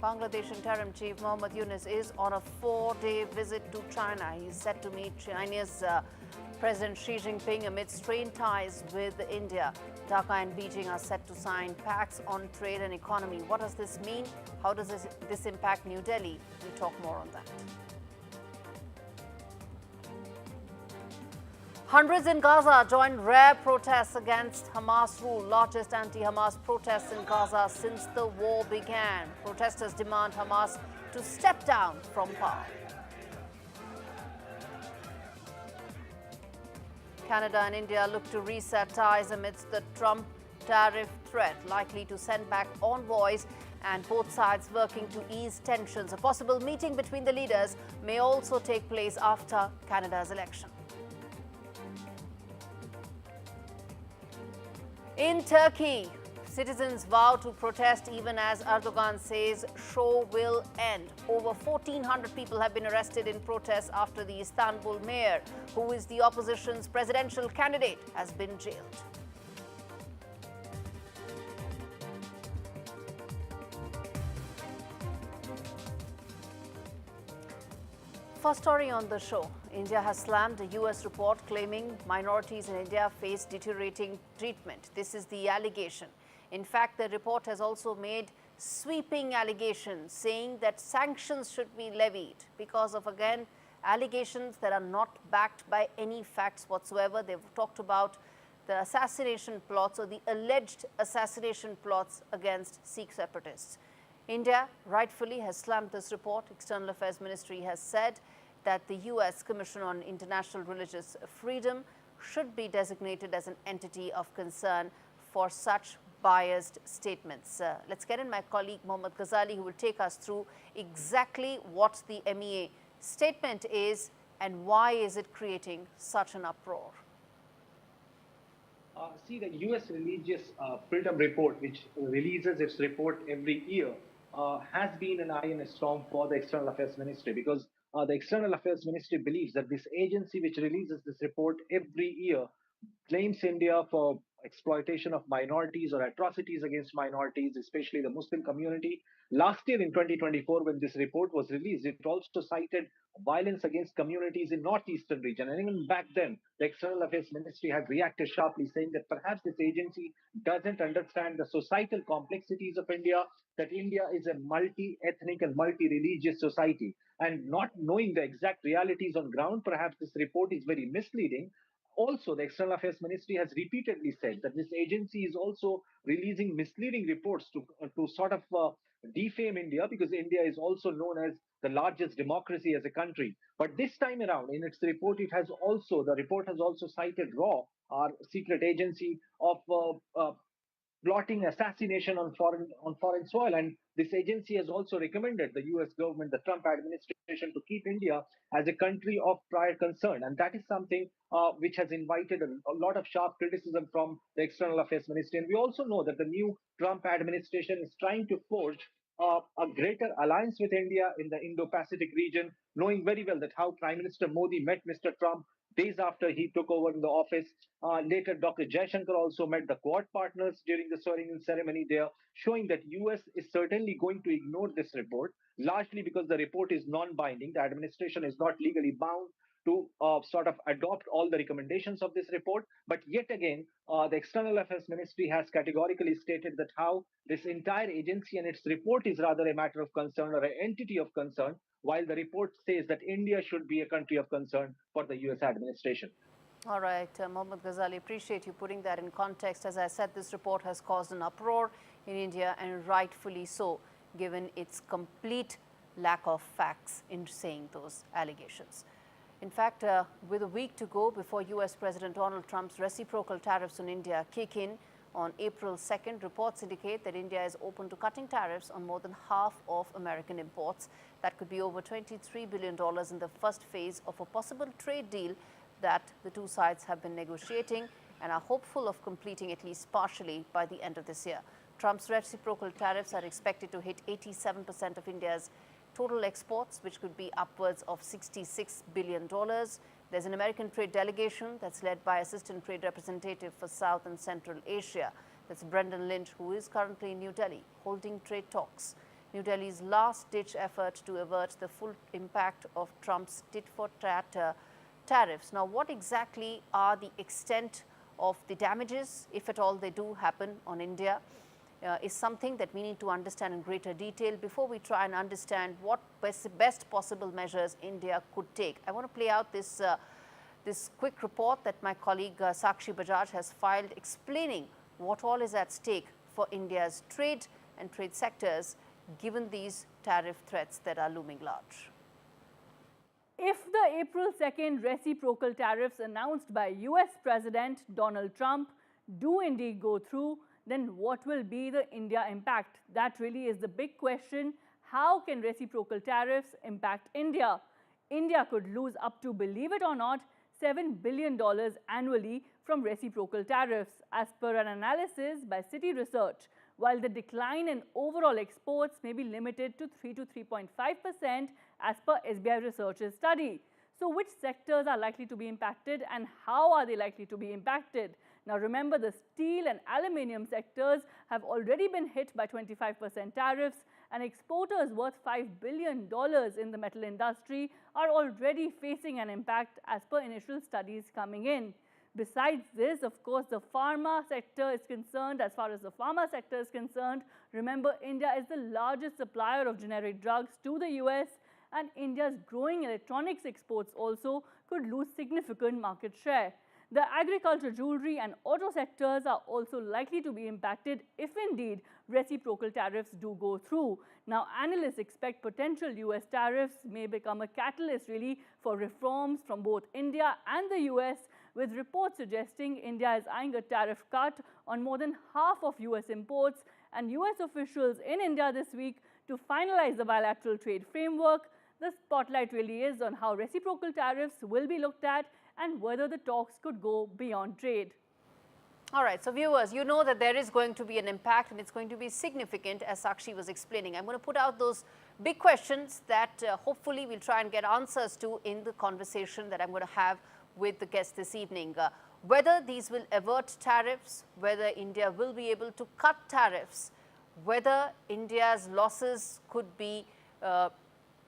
Bangladesh Interim Chief Mohammad Yunus is on a 4-day visit to China. He's set to meet Chinese President Xi Jinping amid strained ties with India. Dhaka and Beijing are set to sign pacts on trade and economy. What does this mean? How does this impact New Delhi? We'll talk more on that. Hundreds in Gaza joined rare protests against Hamas rule, largest anti-Hamas protests in Gaza since the war began. Protesters demand Hamas to step down from power. Canada and India look to reset ties amidst the Trump tariff threat, likely to send back envoys and both sides working to ease tensions. A possible meeting between the leaders may also take place after Canada's election. In Turkey, citizens vow to protest even as Erdogan says show will end. Over 1,400 people have been arrested in protests after the Istanbul mayor, who is the opposition's presidential candidate, has been jailed. First story on the show. India has slammed a US report claiming minorities in India face deteriorating treatment. This is the allegation. In fact, the report has also made sweeping allegations saying that sanctions should be levied because of, again, allegations that are not backed by any facts whatsoever. They've talked about the assassination plots or the alleged assassination plots against Sikh separatists. India rightfully has slammed this report. External Affairs Ministry has said that the US Commission on International Religious Freedom should be designated as an entity of concern for such biased statements. Let's get in my colleague Mohammad Ghazali, who will take us through exactly what the MEA statement is and why is it creating such an uproar. See, the US Religious Freedom Report, which releases its report every year, has been an eye in a storm for the External Affairs Ministry, because the External Affairs Ministry believes that this agency, which releases this report every year, blames India for exploitation of minorities or atrocities against minorities, especially the Muslim community. Last year in 2024, when this report was released, it also cited violence against communities in northeastern region. And even back then, the External Affairs Ministry had reacted sharply, saying that perhaps this agency doesn't understand the societal complexities of India, that India is a multi-ethnic and multi-religious society. And not knowing the exact realities on ground, perhaps this report is very misleading. Also, the External Affairs Ministry has repeatedly said that this agency is also releasing misleading reports to sort of defame India, because India is also known as the largest democracy as a country. But this time around, in its report, the report has also cited RAW, our secret agency, of plotting assassination on foreign soil. And this agency has also recommended the US government, the Trump administration, to keep India as a country of prior concern. And that is something which has invited a lot of sharp criticism from the External Affairs Ministry. And we also know that the new Trump administration is trying to forge a greater alliance with India in the Indo-Pacific region, knowing very well that how Prime Minister Modi met Mr. Trump days after he took over in the office. Later, Dr. Jaishankar also met the Quad partners during the swearing-in ceremony there, showing that US is certainly going to ignore this report, largely because the report is non-binding. The administration is not legally bound to sort of adopt all the recommendations of this report. But yet again, the External Affairs Ministry has categorically stated that how this entire agency and its report is rather a matter of concern or an entity of concern, while the report says that India should be a country of concern for the US administration. All right, Mohammad Ghazali, appreciate you putting that in context. As I said, this report has caused an uproar in India, and rightfully so, given its complete lack of facts in saying those allegations. In fact, with a week to go before US President Donald Trump's reciprocal tariffs on India kick in on April 2nd, reports indicate that India is open to cutting tariffs on more than half of American imports. That could be over $23 billion in the first phase of a possible trade deal that the two sides have been negotiating and are hopeful of completing at least partially by the end of this year. Trump's reciprocal tariffs are expected to hit 87% of India's total exports, which could be upwards of $66 billion. There's an American trade delegation that's led by Assistant Trade Representative for South and Central Asia. That's Brendan Lynch, who is currently in New Delhi holding trade talks. New Delhi's last-ditch effort to avert the full impact of Trump's tit-for-tat tariffs. Now, what exactly are the extent of the damages, if at all they do happen on India, is something that we need to understand in greater detail before we try and understand what best possible measures India could take. I want to play out this quick report that my colleague Sakshi Bajaj has filed explaining what all is at stake for India's trade and trade sectors given these tariff threats that are looming large. If the April 2nd reciprocal tariffs announced by US President Donald Trump do indeed go through, then what will be the India impact? That really is the big question. How can reciprocal tariffs impact India? India could lose up to, believe it or not, $7 billion annually from reciprocal tariffs, as per an analysis by Citi Research, while the decline in overall exports may be limited to 3 to 3.5% as per SBI Research's study. So which sectors are likely to be impacted and how are they likely to be impacted? Now remember, the steel and aluminium sectors have already been hit by 25% tariffs, and exporters worth $5 billion in the metal industry are already facing an impact as per initial studies coming in. Besides this, of course, the pharma sector is concerned. As far as the pharma sector is concerned, remember, India is the largest supplier of generic drugs to the US, and India's growing electronics exports also could lose significant market share. The agriculture, jewelry and auto sectors are also likely to be impacted if indeed reciprocal tariffs do go through. Now, analysts expect potential US tariffs may become a catalyst really for reforms from both India and the US, with reports suggesting India is eyeing a tariff cut on more than half of US imports, and US officials in India this week to finalize the bilateral trade framework. The spotlight really is on how reciprocal tariffs will be looked at and whether the talks could go beyond trade. All right, so viewers, you know that there is going to be an impact and it's going to be significant, as Sakshi was explaining. I'm going to put out those big questions that hopefully we'll try and get answers to in the conversation that I'm going to have with the guest this evening. Whether these will avert tariffs, whether India will be able to cut tariffs, whether India's losses could be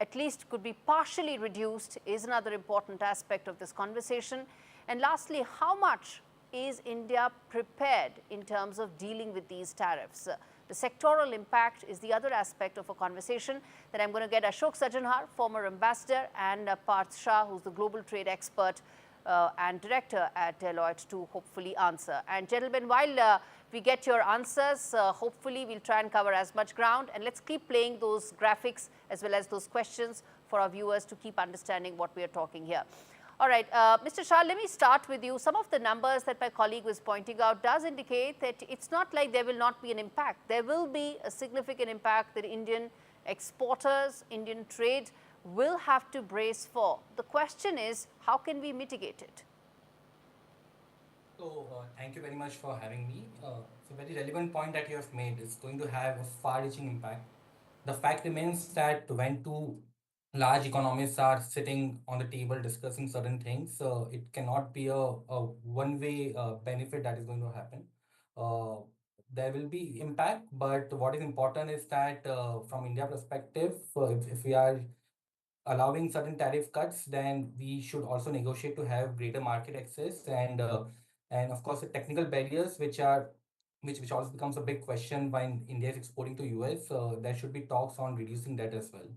at least could be partially reduced is another important aspect of this conversation. And lastly, how much is India prepared in terms of dealing with these tariffs? The sectoral impact is the other aspect of a conversation that I'm going to get Ashok Sajanhar, former ambassador, and Parth Shah, who's the global trade expert and director at Deloitte, to hopefully answer. And gentlemen, while we get your answers, hopefully we'll try and cover as much ground, and let's keep playing those graphics as well as those questions for our viewers to keep understanding what we are talking here. All right, Mr. Shah, let me start with you. Some of the numbers that my colleague was pointing out does indicate that it's not like there will not be an impact. There will be a significant impact that Indian exporters, Indian trade will have to brace for. The question is, how can we mitigate it? So, thank you very much for having me. It's a very relevant point that you have made. It's going to have a far-reaching impact. The fact remains that when two large economies are sitting on the table discussing certain things, it cannot be a one-way benefit that is going to happen. There will be impact, but what is important is that from India perspective, if we are allowing certain tariff cuts, then we should also negotiate to have greater market access and of course the technical barriers which also becomes a big question when India is exporting to US. There should be talks on reducing that as well.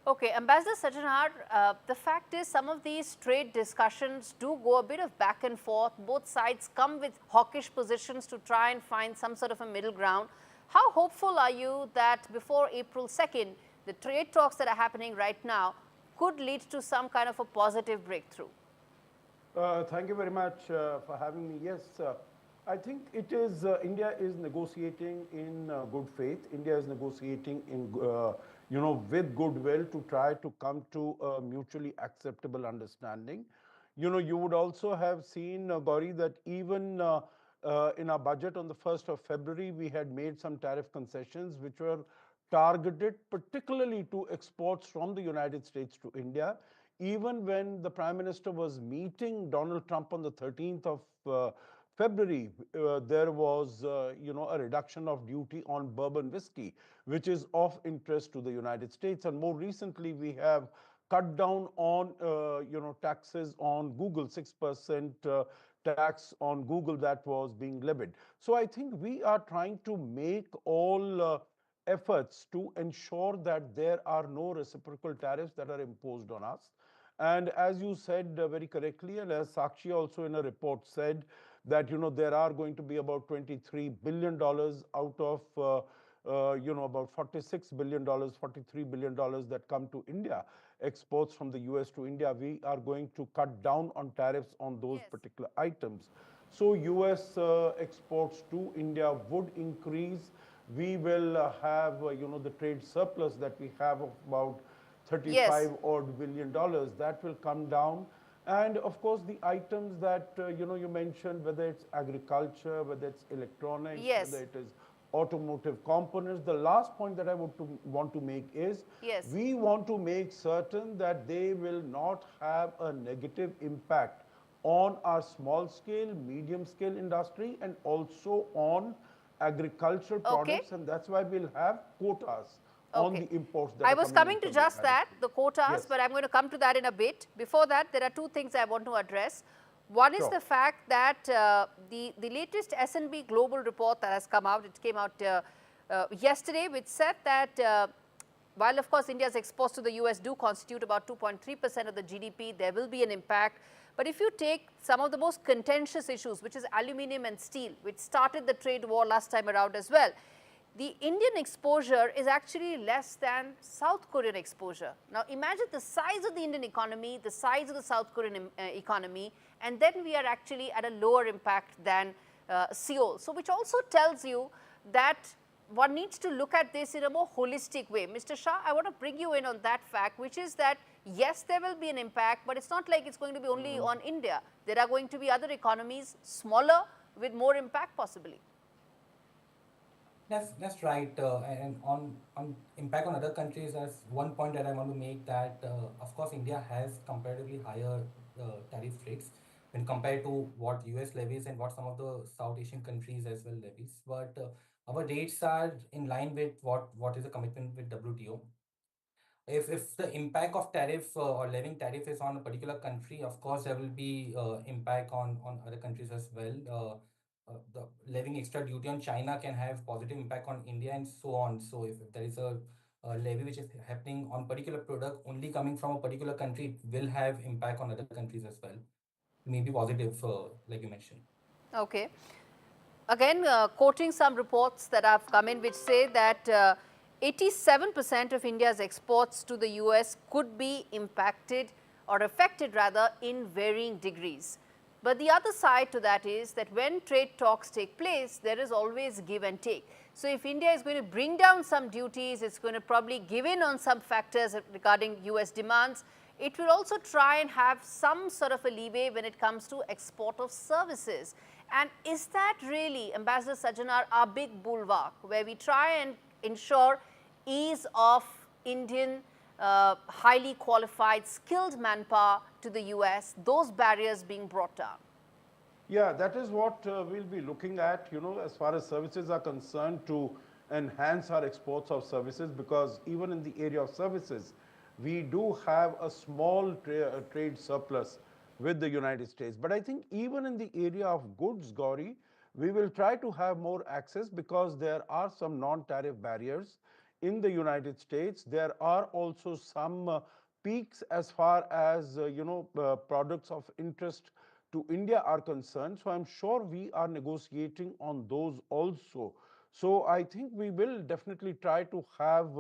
Okay, Ambassador Sajanhar, the fact is some of these trade discussions do go a bit of back and forth. Both sides come with hawkish positions to try and find some sort of a middle ground. How hopeful are you that before April 2nd, the trade talks that are happening right now could lead to some kind of a positive breakthrough? Thank you very much for having me. Yes, I think it is, India is negotiating in good faith. India is negotiating in, with goodwill to try to come to a mutually acceptable understanding. You would also have seen, Gaurie, that even in our budget on the 1st of February, we had made some tariff concessions which were targeted particularly to exports from the United States to India. Even when the Prime Minister was meeting Donald Trump on the 13th of February, there was, a reduction of duty on bourbon whiskey, which is of interest to the United States. And more recently, we have cut down on, taxes on Google, 6% tax on Google that was being levied. So I think we are trying to make all efforts to ensure that there are no reciprocal tariffs that are imposed on us. And as you said very correctly, and as Sakshi also in a report said, that there are going to be about $23 billion out of about $46 billion, $43 billion that come to India, exports from the US to India. We are going to cut down on tariffs on those Yes. particular items. So US exports to India would increase. We will have the trade surplus that we have of about Yes. 35 odd billion dollars, that will come down. And of course, the items that you mentioned, whether it's agriculture, whether it's electronics, whether Yes. it is automotive components. The last point that I want to make is, Yes. we want to make certain that they will not have a negative impact on our small scale, medium scale industry, and also on agricultural Okay. products. And that's why we'll have quotas on Okay. the imports that I are was coming coming into to the just United that, States. the quotas, Yes. but I'm going to come to that in a bit. Before that, there are two things I want to address. One is Sure. the fact that the latest S&P Global report that has come out, it came out yesterday, which said that while of course India's exports to the US do constitute about 2.3% of the GDP, there will be an impact. But if you take some of the most contentious issues, which is aluminium and steel, which started the trade war last time around as well, the Indian exposure is actually less than South Korean exposure. Now imagine the size of the Indian economy, the size of the South Korean economy, and then we are actually at a lower impact than Seoul. So which also tells you that one needs to look at this in a more holistic way. Mr. Shah, I want to bring you in on that fact, which is that yes, there will be an impact, but it's not like it's going to be only on India. There are going to be other economies, smaller, with more impact possibly. That's right. And on impact on other countries, as one point that I want to make, that of course India has comparatively higher tariff rates when compared to what US levies and what some of the South Asian countries as well levies. But our rates are in line with what is a commitment with WTO. If the impact of tariff or levying tariff is on a particular country, of course there will be impact on other countries as well. The levying extra duty on China can have positive impact on India and so on. So if there is a levy which is happening on particular product only coming from a particular country, it will have impact on other countries as well. Maybe positive, like you mentioned. Okay. Again, quoting some reports that have come in which say that 87% of India's exports to the US could be impacted or affected rather in varying degrees. But the other side to that is that when trade talks take place, there is always give and take. So if India is going to bring down some duties, it's going to probably give in on some factors regarding US demands. It will also try and have some sort of a leeway when it comes to export of services. And is that really, Ambassador Sajjanar, our big bulwark, where we try and ensure ease of Indian highly qualified, skilled manpower to the US, those barriers being brought down? Yeah, that is what we'll be looking at, as far as services are concerned, to enhance our exports of services, because even in the area of services, we do have a small trade surplus with the United States. But I think even in the area of goods, Gaurie, we will try to have more access, because there are some non-tariff barriers in the United States. There are also some peaks as far as products of interest to India are concerned. So I'm sure we are negotiating on those also. So I think we will definitely try to have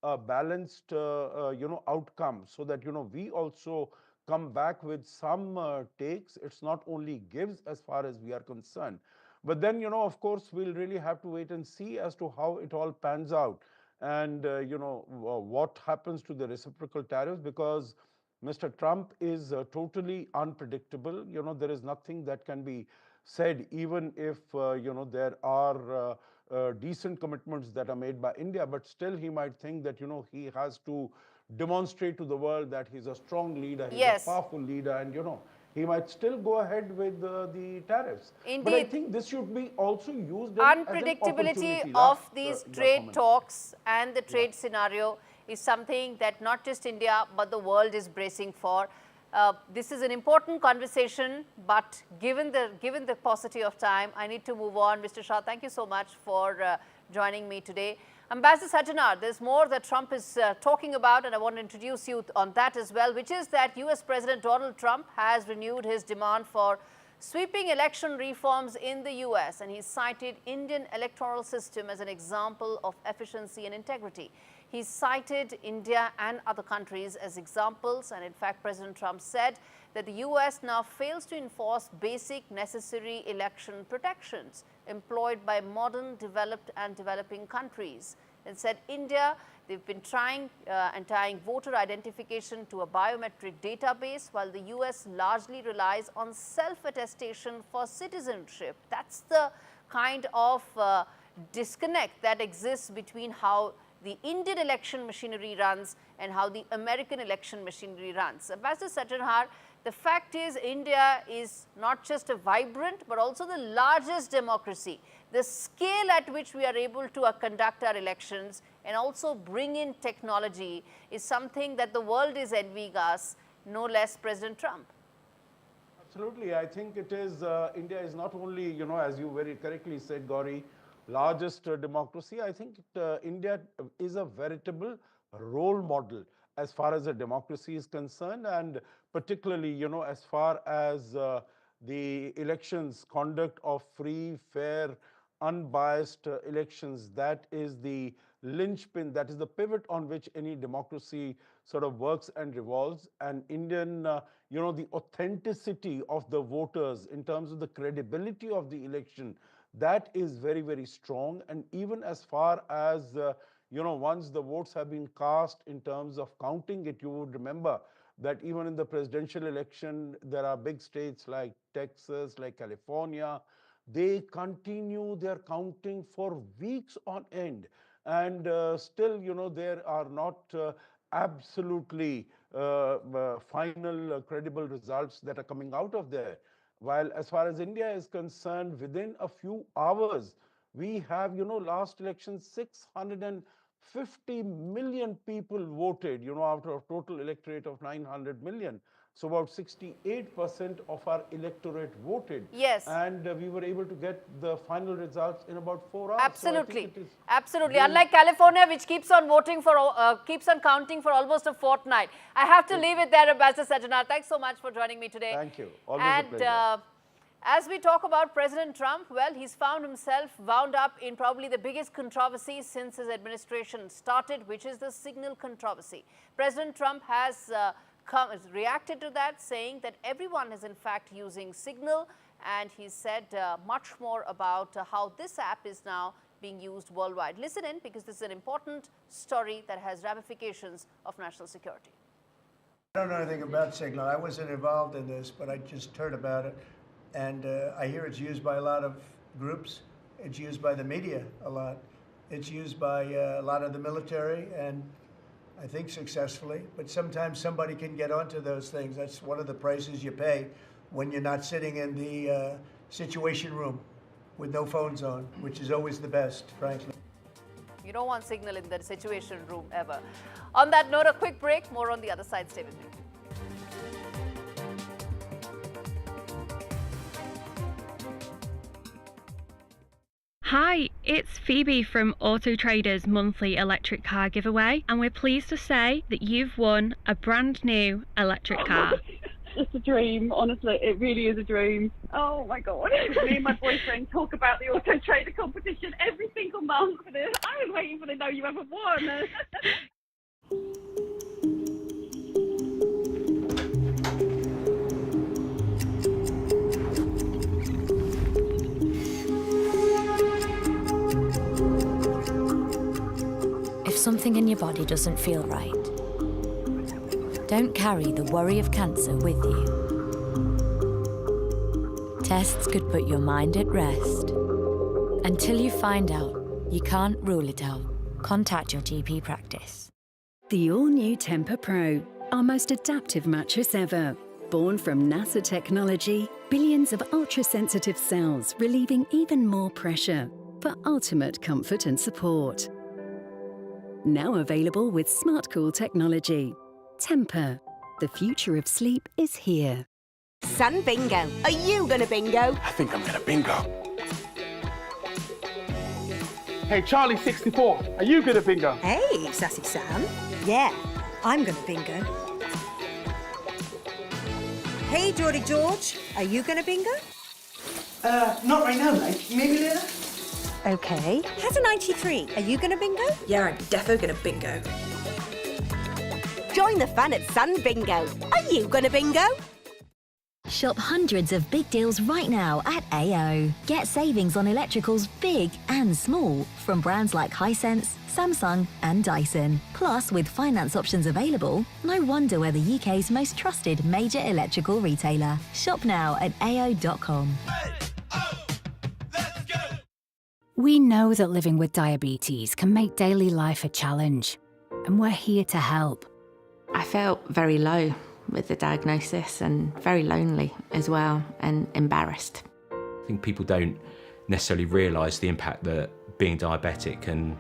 a balanced outcome, so that we also come back with some takes. It's not only gives as far as we are concerned. But then, of course, we'll really have to wait and see as to how it all pans out, and what happens to the reciprocal tariffs, because Mr. Trump is totally unpredictable. There is nothing that can be said, even if there are decent commitments that are made by India, but still he might think that he has to demonstrate to the world that he's a strong leader, he's a Yes. powerful leader, and he might still go ahead with the tariffs. Indeed. But I think this should be also used as an Unpredictability opportunity. of these trade comment. talks and the trade scenario is something that not just India but the world is bracing for. This is an important conversation, but given the paucity of time, I need to move on. Mr. Shah, thank you so much for joining me today. Ambassador Sajjanar, there's more that Trump is talking about, and I want to introduce you on that as well, which is that US President Donald Trump has renewed his demand for sweeping election reforms in the US, and he cited Indian electoral system as an example of efficiency and integrity. He cited India and other countries as examples, and in fact, President Trump said that the US now fails to enforce basic necessary election protections employed by modern developed and developing countries. And said India, they've been trying and tying voter identification to a biometric database, while the US largely relies on self-attestation for citizenship. That's the kind of disconnect that exists between how the Indian election machinery runs and how the American election machinery runs. Ambassador Sajjanar, the fact is India is not just a vibrant but also the largest democracy. The scale at which we are able to conduct our elections and also bring in technology is something that the world is envying us, no less President Trump. Absolutely. I think it is, India is not only, as you very correctly said, Gaurie, largest democracy. I think India is a veritable role model as far as a democracy is concerned, and particularly, as far as the elections, conduct of free, fair, unbiased elections. That is the linchpin, that is the pivot on which any democracy sort of works and revolves. And Indian, the authenticity of the voters in terms of the credibility of the election, that is very, very strong. And even as far as, once the votes have been cast in terms of counting it, you would remember that even in the presidential election, there are big states like Texas, like California, they continue their counting for weeks on end. And still, there are not absolutely final credible results that are coming out of there. While as far as India is concerned, within a few hours, we have, last election, 650 million people voted, out of a total electorate of 900 million. So about 68% of our electorate voted. Yes. And we were able to get the final results in about 4 hours. Absolutely. So absolutely. Unlike California, which keeps on voting for, keeps on counting for almost a fortnight. I have to leave it there, Ambassador Sajjanar. Thanks so much for joining me today. Thank you. Always a pleasure. And as we talk about President Trump, well, he's found himself wound up in probably the biggest controversy since his administration started, which is the signal controversy. President Trump has reacted to that, saying that everyone is in fact using Signal, and he said much more about how this app is now being used worldwide. Listen in, because this is an important story that has ramifications of national security. I don't know anything about Signal. I wasn't involved in this, but I just heard about it. And I hear it's used by a lot of groups. It's used by the media a lot. It's used by a lot of the military, and I think successfully. But sometimes somebody can get onto those things. That's one of the prices you pay when you're not sitting in the situation room with no phones on, which is always the best, frankly. You don't want Signal in the situation room ever. On that note, a quick break. More on the other side. Stay with me. Hi, it's Phoebe from Auto Trader's monthly electric car giveaway, and we're pleased to say that you've won a brand new electric car. It's a dream, honestly, it really is a dream. Oh my god. Me and my boyfriend talk about the Auto Trader competition every single month for this. I was waiting for the know you ever won. If something in your body doesn't feel right, don't carry the worry of cancer with you. Tests could put your mind at rest. Until you find out, you can't rule it out. Contact your GP practice. The all-new Temper Pro, our most adaptive mattress ever. Born from NASA technology, billions of ultra-sensitive cells relieving even more pressure for ultimate comfort and support. Now available with SmartCool technology. Temper. The future of sleep is here. Sun Bingo. Are you gonna bingo? I think I'm gonna bingo. Hey, Charlie 64, are you gonna bingo? Hey, Sassy Sam. Yeah, I'm gonna bingo. Hey, Geordie George, are you gonna bingo? Not right now, mate. Maybe later? Okay. Has a 93, are you gonna bingo? Yeah, I'm defo gonna bingo. Join the fun at Sun Bingo. Are you gonna bingo? Shop hundreds of big deals right now at AO. Get savings on electricals big and small from brands like Hisense, Samsung and Dyson. Plus, with finance options available, no wonder we're the UK's most trusted major electrical retailer. Shop now at ao.com. We know that living with diabetes can make daily life a challenge, and we're here to help. I felt very low with the diagnosis and very lonely as well and embarrassed. I think people don't necessarily realise the impact that being diabetic can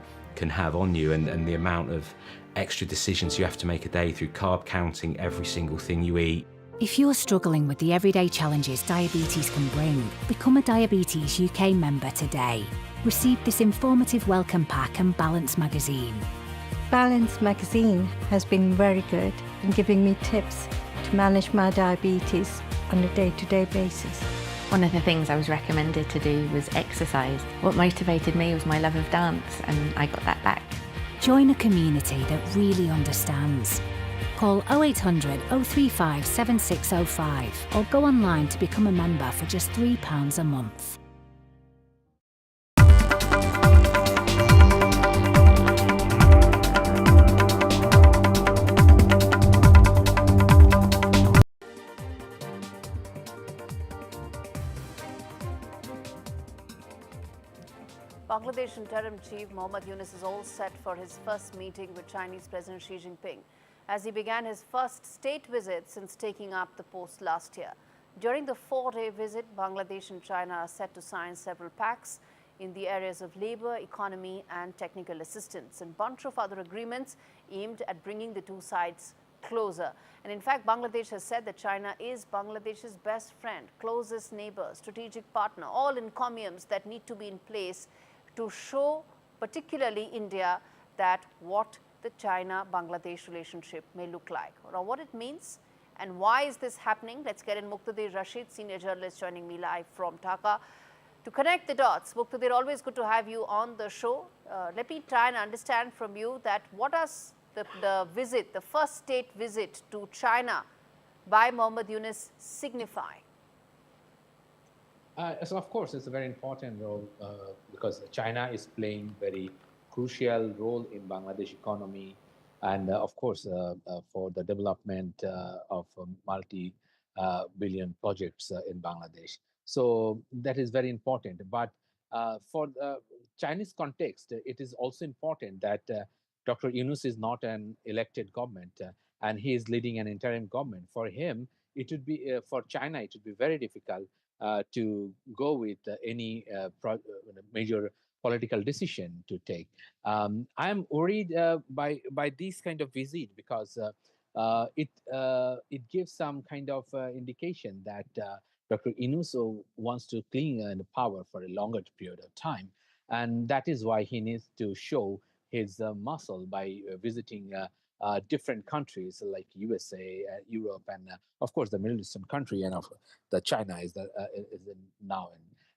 have on you and the amount of extra decisions you have to make a day through carb counting every single thing you eat. If you're struggling with the everyday challenges diabetes can bring, become a Diabetes UK member today. Receive this informative welcome pack and Balance magazine. Balance magazine has been very good in giving me tips to manage my diabetes on a day-to-day basis. One of the things I was recommended to do was exercise. What motivated me was my love of dance, and I got that back. Join a community that really understands. Call 0800 035 7605 or go online to become a member for just £3 a month. Bangladesh Interim Chief Mohammad Yunus is all set for his first meeting with Chinese President Xi Jinping, as he began his first state visit since taking up the post last year. During the 4-day visit, Bangladesh and China are set to sign several pacts in the areas of labor, economy and technical assistance, and a bunch of other agreements aimed at bringing the two sides closer. And in fact, Bangladesh has said that China is Bangladesh's best friend, closest neighbor, strategic partner, all encomiums that need to be in place to show particularly India that what the China-Bangladesh relationship may look like. Now, what it means and why is this happening? Let's get in Muqtadir Rashid, senior journalist, joining me live from Dhaka to connect the dots. Muqtadir, always good to have you on the show. Let me try and understand from you that what does the visit, the first state visit to China by Mohammad Yunus signify? So of course, it's a very important role because China is playing very crucial role in Bangladesh economy, and of course for the development of multi-billion projects in Bangladesh. So that is very important. But for the Chinese context, it is also important that Dr. Yunus is not an elected government, and he is leading an interim government. For him, it would be for China, it would be very difficult to go with any major political decision to take. I am worried by this kind of visit because it gives some kind of indication that Dr. Yunus wants to cling on the power for a longer period of time, and that is why he needs to show his muscle by visiting different countries like USA, Europe, and of course the Middle Eastern country, and the China is now.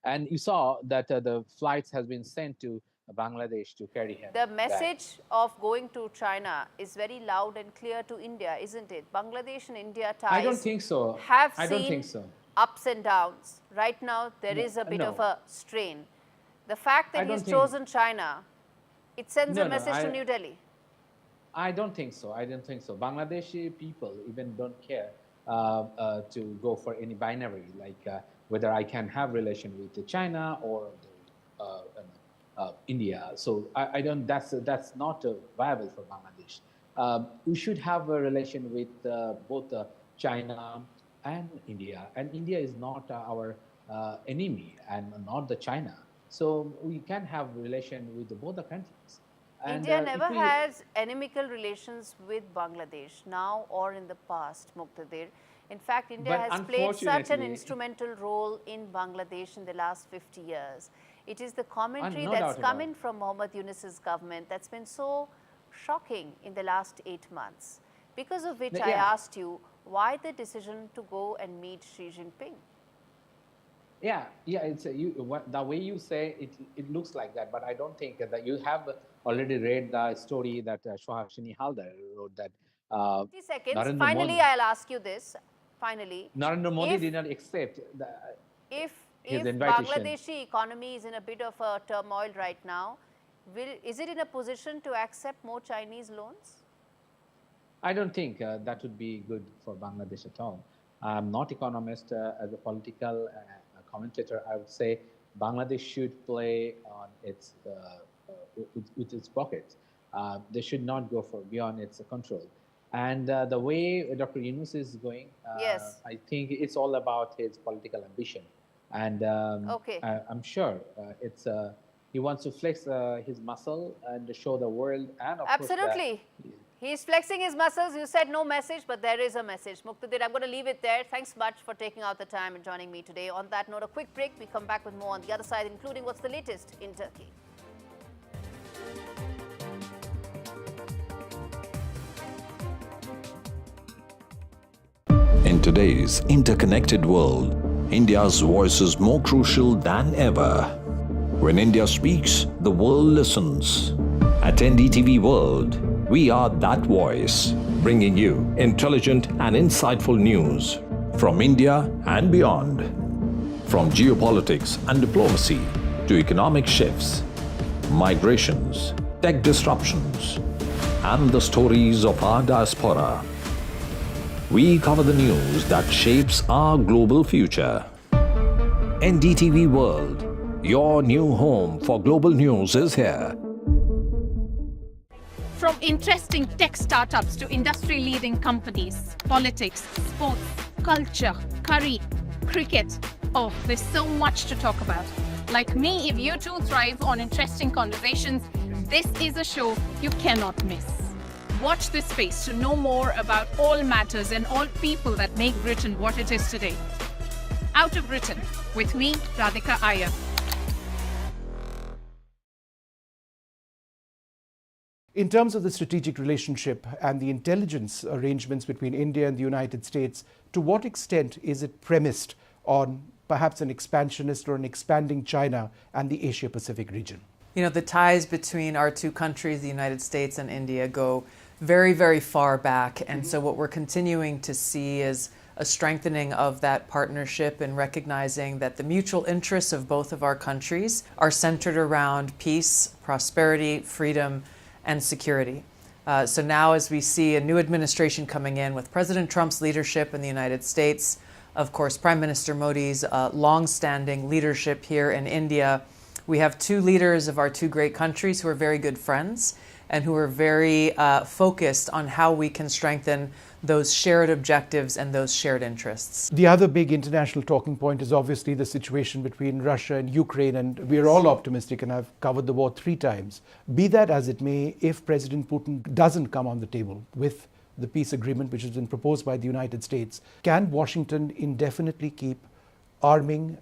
And you saw that the flights has been sent to Bangladesh to carry him. The message of going to China is very loud and clear to India, isn't it? Bangladesh and India ties I don't think so. Have I seen don't think so. ups and downs. Right now, there is a bit of a strain. The fact that he's chosen China, it sends a message to New Delhi. I don't think so. I don't think so. Bangladeshi people even don't care to go for any binary, like whether I can have relation with China or India. So I don't. That's not viable for Bangladesh. We should have a relation with both China and India. And India is not our enemy and not the China. So we can have relation with both the countries. And, India never has inimical relations with Bangladesh, now or in the past, Muqtadir. In fact, India has played such an instrumental role in Bangladesh in the last 50 years. It is the commentary that's come in from Mohammad Yunus's government that's been so shocking in the last 8 months. Because of which I asked you, why the decision to go and meet Xi Jinping? Yeah, it's the way you say it. It looks like that, but I don't think that you have already read the story that Suhasini Halder wrote. That 30 seconds. Finally, I'll ask you this. Finally, Narendra Modi did not accept if invitation. Bangladeshi economy is in a bit of a turmoil right now, is it in a position to accept more Chinese loans? I don't think that would be good for Bangladesh at all. I'm not economist. As a political commentator, I would say Bangladesh should play on its with its pockets. They should not go beyond its control. And the way Dr. Yunus is going, I think it's all about his political ambition. And I'm sure he wants to flex his muscle and show the world. And of absolutely. He's flexing his muscles. You said no message, but there is a message. Muqtadir, I'm going to leave it there. Thanks much for taking out the time and joining me today. On that note, a quick break. We come back with more on the other side, including what's the latest in Turkey. In today's interconnected world, India's voice is more crucial than ever. When India speaks, the world listens. At NDTV World, we are that voice, bringing you intelligent and insightful news from India and beyond. From geopolitics and diplomacy to economic shifts, migrations, tech disruptions, and the stories of our diaspora. We cover the news that shapes our global future. NDTV World, your new home for global news is here. From interesting tech startups to industry-leading companies, politics, sports, culture, curry, cricket. Oh, there's so much to talk about. Like me, if you too thrive on interesting conversations, this is a show you cannot miss. Watch this space to know more about all matters and all people that make Britain what it is today. Out of Britain, with me, Radhika Iyer. In terms of the strategic relationship and the intelligence arrangements between India and the United States, to what extent is it premised on perhaps an expansionist or an expanding China and the Asia-Pacific region? You know, the ties between our two countries, the United States and India, go very, very far back. And so what we're continuing to see is a strengthening of that partnership and recognizing that the mutual interests of both of our countries are centered around peace, prosperity, freedom, and security. So now as we see a new administration coming in with President Trump's leadership in the United States, of course, Prime Minister Modi's long-standing leadership here in India, we have two leaders of our two great countries who are very good friends and who are very focused on how we can strengthen those shared objectives and those shared interests. The other big international talking point is obviously the situation between Russia and Ukraine, and we're all optimistic, and I've covered the war 3 times. Be that as it may, if President Putin doesn't come on the table with the peace agreement which has been proposed by the United States, can Washington indefinitely keep arming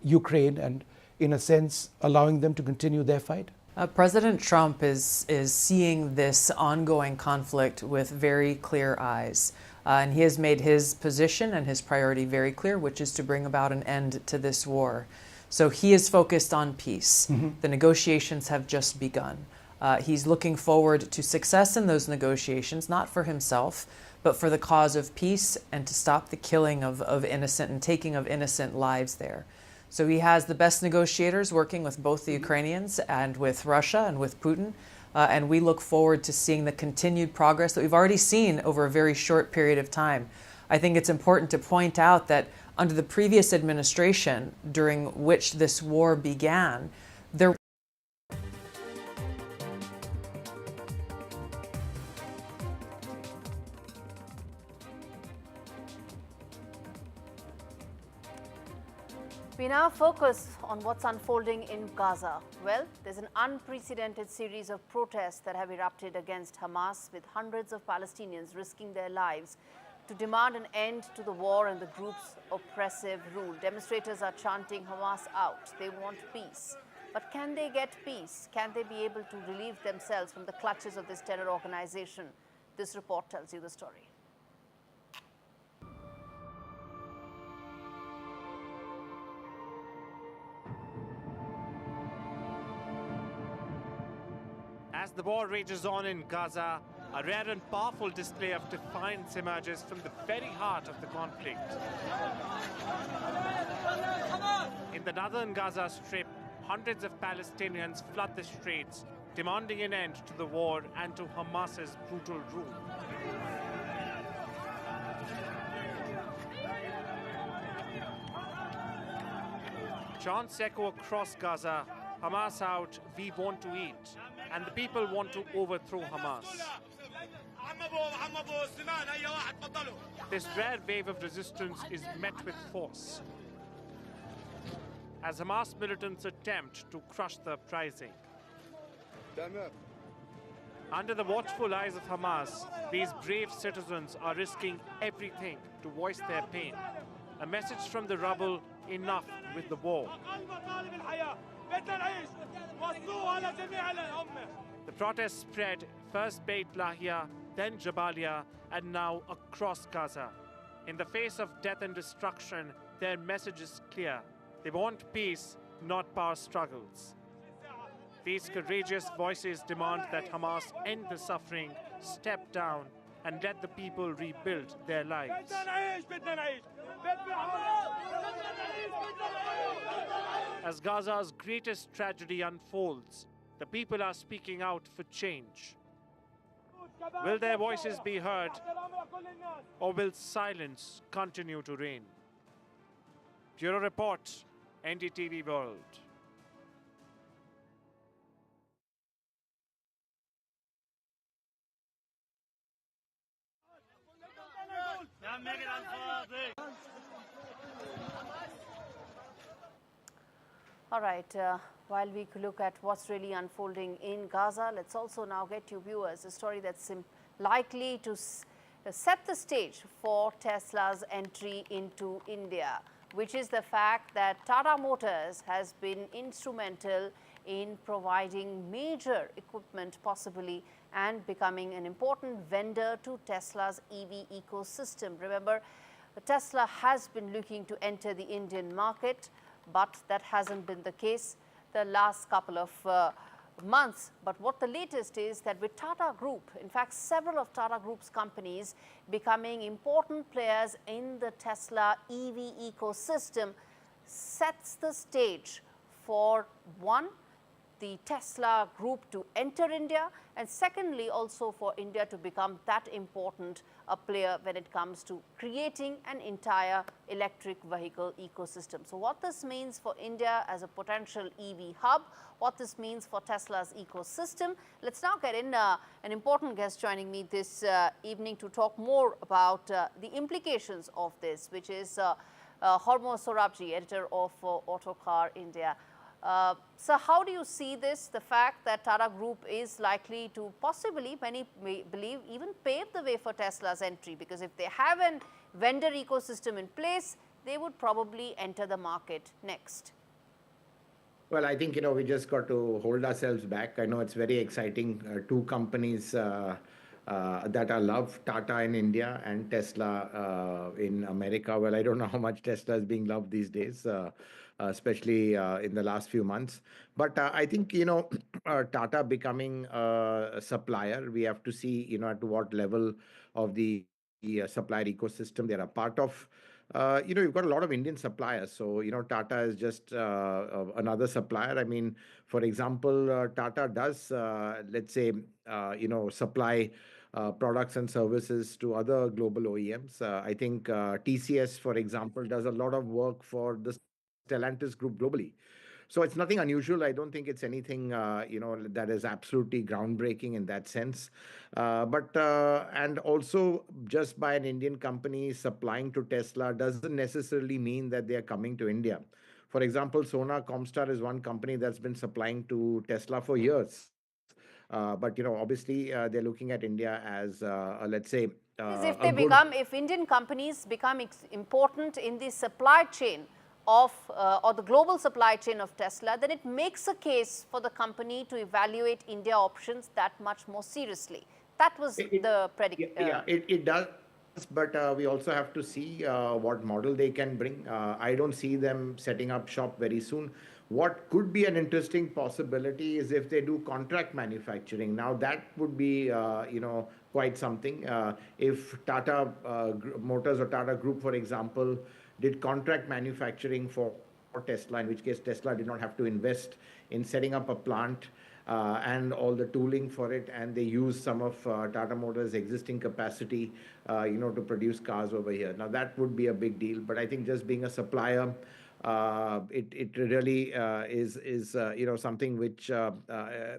Ukraine and, in a sense, allowing them to continue their fight? President Trump is seeing this ongoing conflict with very clear eyes. And he has made his position and his priority very clear, which is to bring about an end to this war. So he is focused on peace. The negotiations have just begun. He's looking forward to success in those negotiations, not for himself, but for the cause of peace and to stop the killing of innocent and taking of innocent lives there. So he has the best negotiators working with both the Ukrainians and with Russia and with Putin. And we look forward to seeing the continued progress that we've already seen over a very short period of time. I think it's important to point out that under the previous administration, during which this war began, there now focus on what's unfolding in Gaza. Well, there's an unprecedented series of protests that have erupted against Hamas, with hundreds of Palestinians risking their lives to demand an end to the war and the group's oppressive rule. Demonstrators are chanting Hamas out. They want peace. But can they get peace? Can they be able to relieve themselves from the clutches of this terror organization? This report tells you the story. As the war rages on in Gaza, a rare and powerful display of defiance emerges from the very heart of the conflict. In the northern Gaza Strip, hundreds of Palestinians flood the streets, demanding an end to the war and to Hamas's brutal rule. Chants echo across Gaza, Hamas out, we want to eat, and the people want to overthrow Hamas. This rare wave of resistance is met with force, as Hamas militants attempt to crush the uprising. Under the watchful eyes of Hamas, these brave citizens are risking everything to voice their pain. A message from the rubble: enough with the war. The protests spread first Beit Lahia, then Jabalia, and now across Gaza. In the face of death and destruction, their message is clear. They want peace, not power struggles. These courageous voices demand that Hamas end the suffering, step down, and let the people rebuild their lives. As Gaza's greatest tragedy unfolds, the people are speaking out for change. Will their voices be heard, or will silence continue to reign? Bureau Report, NDTV World. All right, while we look at what's really unfolding in Gaza, let's also now get you viewers a story that's likely to set the stage for Tesla's entry into India, which is the fact that Tata Motors has been instrumental in providing major equipment possibly and becoming an important vendor to Tesla's EV ecosystem. Remember, Tesla has been looking to enter the Indian market, but that hasn't been the case the last couple of months. But what the latest is that with Tata Group, in fact, several of Tata Group's companies becoming important players in the Tesla EV ecosystem, sets the stage for one, the Tesla Group to enter India, and secondly also for India to become that important a player when it comes to creating an entire electric vehicle ecosystem. So what this means for India as a potential EV hub, what this means for Tesla's ecosystem. Let's now get in an important guest joining me this evening to talk more about the implications of this, which is Hormoz Sorabji, editor of Autocar India. So how do you see this, the fact that Tata Group is likely to possibly, many may believe, even pave the way for Tesla's entry? Because if they have a vendor ecosystem in place, they would probably enter the market next. Well, I think, we just got to hold ourselves back. I know it's very exciting. Two companies that are loved, Tata in India and Tesla in America. Well, I don't know how much Tesla is being loved these days, especially in the last few months. But I think, Tata becoming a supplier, we have to see, at what level of the supplier ecosystem they're a part of. You've got a lot of Indian suppliers. So, Tata is just another supplier. I mean, for example, Tata does, let's say, supply products and services to other global OEMs. I think TCS, for example, does a lot of work for the Stellantis group globally. So it's nothing unusual. I don't think it's anything, that is absolutely groundbreaking in that sense. And also, just by an Indian company supplying to Tesla doesn't necessarily mean that they are coming to India. For example, Sona Comstar is one company that's been supplying to Tesla for years. But obviously they're looking at India as, let's say, if Indian companies become important in the supply chain of or the global supply chain of Tesla, then it makes a case for the company to evaluate India options that much more seriously. That was the predicate. It does. But we also have to see what model they can bring. I don't see them setting up shop very soon. What could be an interesting possibility is if they do contract manufacturing. Now that would be, quite something. If Tata Motors or Tata Group, for example, did contract manufacturing for Tesla, in which case Tesla did not have to invest in setting up a plant and all the tooling for it, and they use some of Tata Motors' existing capacity, to produce cars over here. Now that would be a big deal, but I think just being a supplier, it really is something which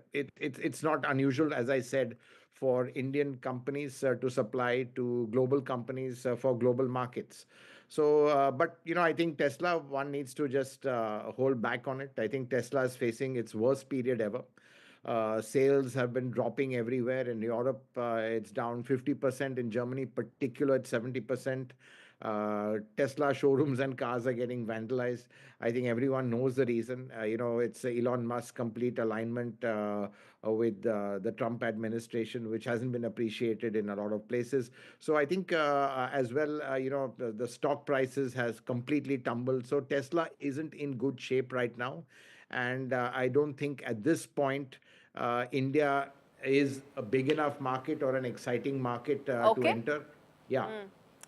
it's not unusual, as I said, for Indian companies to supply to global companies for global markets. So, but I think Tesla, one needs to just hold back on it. I think Tesla is facing its worst period ever. Sales have been dropping everywhere. In Europe, it's down 50%. In Germany, particularly, it's 70%. Tesla showrooms and cars are getting vandalized. I think everyone knows the reason. It's Elon Musk's complete alignment with the Trump administration, which hasn't been appreciated in a lot of places. So I think as well, the stock prices has completely tumbled. So Tesla isn't in good shape right now. And I don't think at this point, India is a big enough market or an exciting market to enter. Yeah.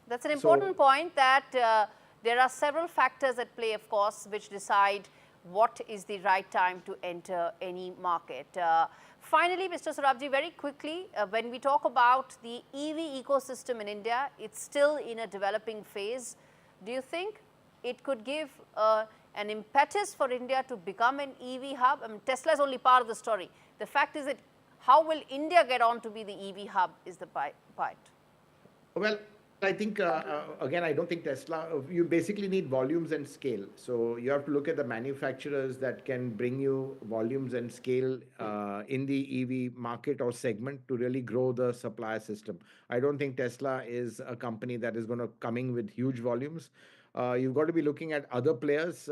That's an important point, that there are several factors at play, of course, which decide what is the right time to enter any market. Finally, Mr. Sarabji, very quickly, when we talk about the EV ecosystem in India, it's still in a developing phase. Do you think it could give an impetus for India to become an EV hub? I mean, Tesla is only part of the story. The fact is that how will India get on to be the EV hub is the part. Well, I think, again, I don't think Tesla, you basically need volumes and scale. So you have to look at the manufacturers that can bring you volumes and scale in the EV market or segment to really grow the supply system. I don't think Tesla is a company that is going to come in with huge volumes. You've got to be looking at other players.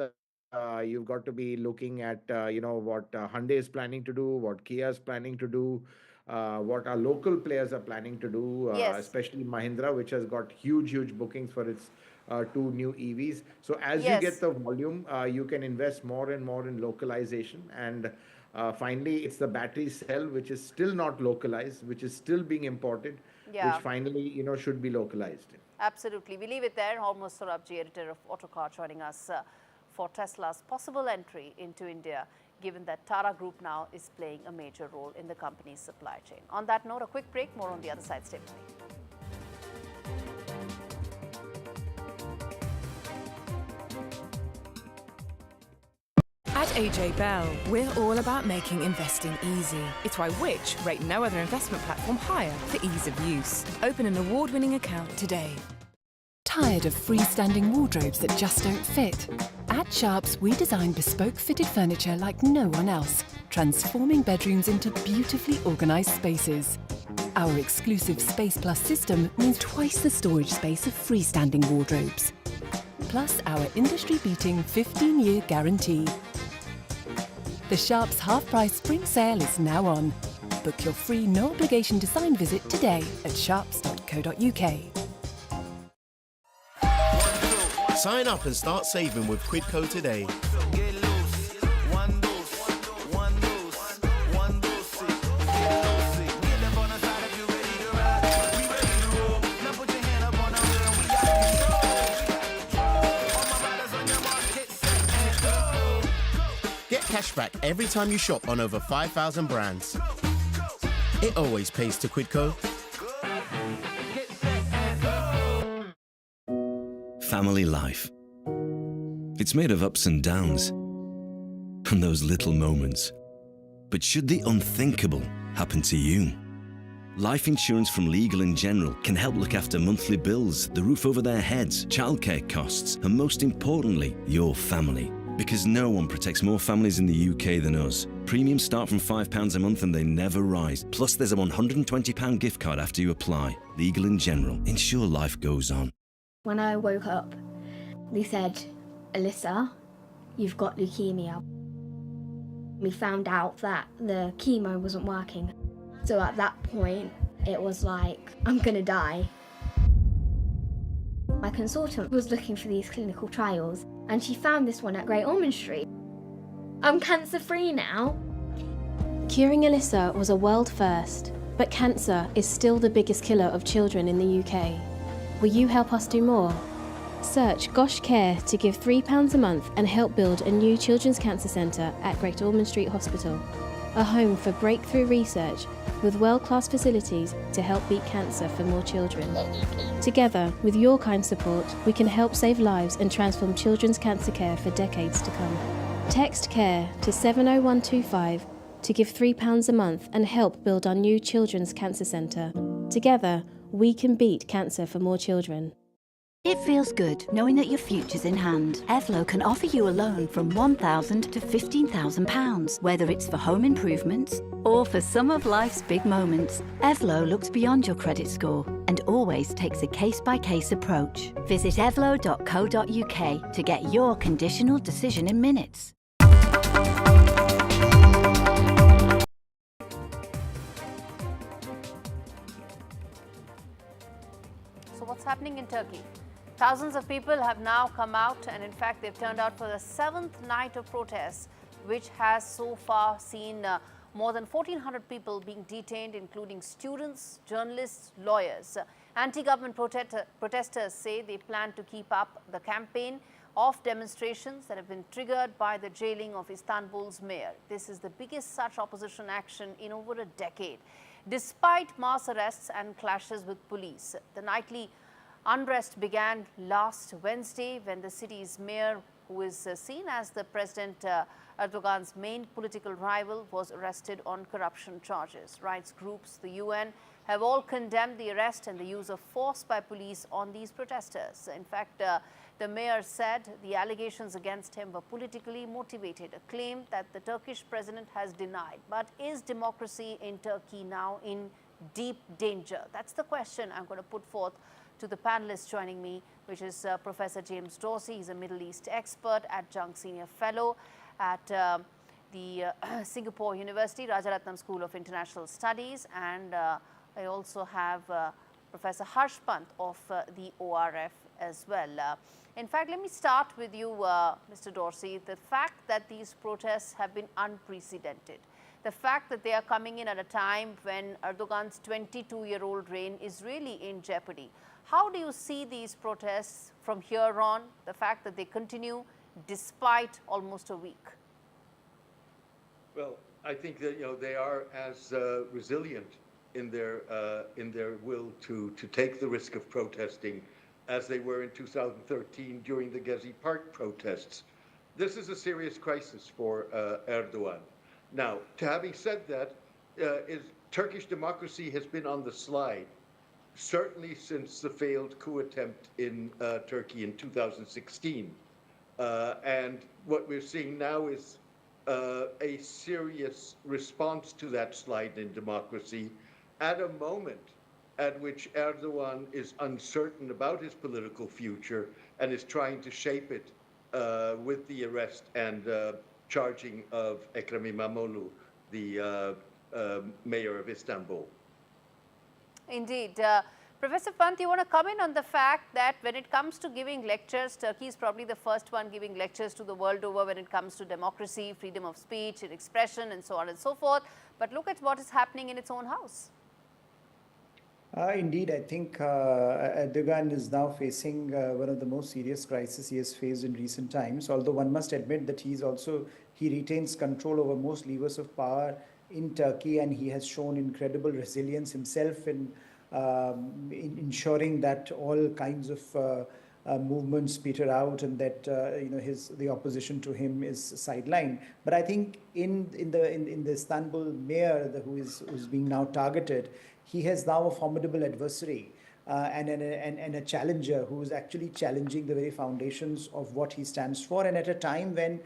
You've got to be looking at, what Hyundai is planning to do, what Kia is planning to do, what our local players are planning to do, especially Mahindra, which has got huge bookings for its 2 new EVs. So as you get the volume, you can invest more and more in localization. And finally, it's the battery cell, which is still not localized, which is still being imported, which finally, should be localized. Absolutely. We leave it there. Hormuz Sarabji, editor of Autocar, joining us for Tesla's possible entry into India, given that Tata Group now is playing a major role in the company's supply chain. On that note, a quick break. More on the other side. Stay with me. At AJ Bell, we're all about making investing easy. It's why Which rate no other investment platform higher for ease of use. Open an award-winning account today. Tired of freestanding wardrobes that just don't fit? At Sharps, we design bespoke fitted furniture like no one else, transforming bedrooms into beautifully organised spaces. Our exclusive Space Plus system means twice the storage space of freestanding wardrobes. Plus our industry-beating 15-year guarantee. The Sharps half-price spring sale is now on. Book your free no-obligation design visit today at sharps.co.uk. Sign up and start saving with Quidco today. Get cashback every time you shop on over 5,000 brands. It always pays to Quidco. Family life. It's made of ups and downs, and those little moments. But should the unthinkable happen to you? Life insurance from Legal & General can help look after monthly bills, the roof over their heads, childcare costs, and most importantly, your family. Because no one protects more families in the UK than us. Premiums start from £5 a month and they never rise. Plus there's a £120 gift card after you apply. Legal in general. Ensure life goes on. When I woke up, they said, Alyssa, you've got leukemia. We found out that the chemo wasn't working. So at that point, it was like, I'm gonna die. My consultant was looking for these clinical trials, and she found this one at Great Ormond Street. I'm cancer-free now. Curing Alyssa was a world first, but cancer is still the biggest killer of children in the UK. Will you help us do more? Search Gosh Care to give £3 a month and help build a new children's cancer centre at Great Ormond Street Hospital, a home for breakthrough research with world-class facilities to help beat cancer for more children. Together, with your kind support, we can help save lives and transform children's cancer care for decades to come. Text CARE to 70125 to give £3 a month and help build our new children's cancer centre. Together, we can beat cancer for more children. It feels good knowing that your future's in hand. Evlo can offer you a loan from £1,000 to £15,000, whether it's for home improvements or for some of life's big moments. Evlo looks beyond your credit score and always takes a case-by-case approach. Visit evlo.co.uk to get your conditional decision in minutes. So what's happening in Turkey? Thousands of people have now come out, and in fact they've turned out for the 7th night of protests, which has so far seen more than 1,400 people being detained, including students, journalists, lawyers. Anti-government protesters say they plan to keep up the campaign of demonstrations that have been triggered by the jailing of Istanbul's mayor. This is the biggest such opposition action in over a decade. Despite mass arrests and clashes with police, the nightly unrest began last Wednesday when the city's mayor, who is seen as the President Erdogan's main political rival, was arrested on corruption charges. Rights groups, the UN, have all condemned the arrest and the use of force by police on these protesters. In fact, the mayor said the allegations against him were politically motivated, a claim that the Turkish president has denied. But is democracy in Turkey now in deep danger? That's the question I'm going to put forth to the panelists joining me, which is Professor James Dorsey. He's a Middle East expert, adjunct senior fellow at the Singapore University, Rajaratnam School of International Studies, and I also have Professor Harsh Pant of the ORF as well. In fact, let me start with you, Mr. Dorsey. The fact that these protests have been unprecedented, the fact that they are coming in at a time when Erdogan's 22-year-old reign is really in jeopardy. How do you see these protests from here on, the fact that they continue despite almost a week? Well, I think that they are as resilient in their will to take the risk of protesting as they were in 2013 during the Gezi Park protests. This is a serious crisis for Erdogan. Now, having said that, Turkish democracy has been on the slide, certainly since the failed coup attempt in Turkey in 2016. And what we're seeing now is a serious response to that slide in democracy at a moment at which Erdogan is uncertain about his political future and is trying to shape it with the arrest and charging of Ekrem İmamoğlu, the mayor of Istanbul. Indeed. Professor Pant, you want to comment on the fact that when it comes to giving lectures, Turkey is probably the first one giving lectures to the world over when it comes to democracy, freedom of speech and expression and so on and so forth. But look at what is happening in its own house. Indeed, I think Erdogan is now facing one of the most serious crises he has faced in recent times, although one must admit that he retains control over most levers of power in Turkey, and he has shown incredible resilience himself in ensuring that all kinds of movements peter out and that the opposition to him is sidelined. But I think in the Istanbul mayor who's being now targeted, he has now a formidable adversary and a challenger who is actually challenging the very foundations of what he stands for. And at a time when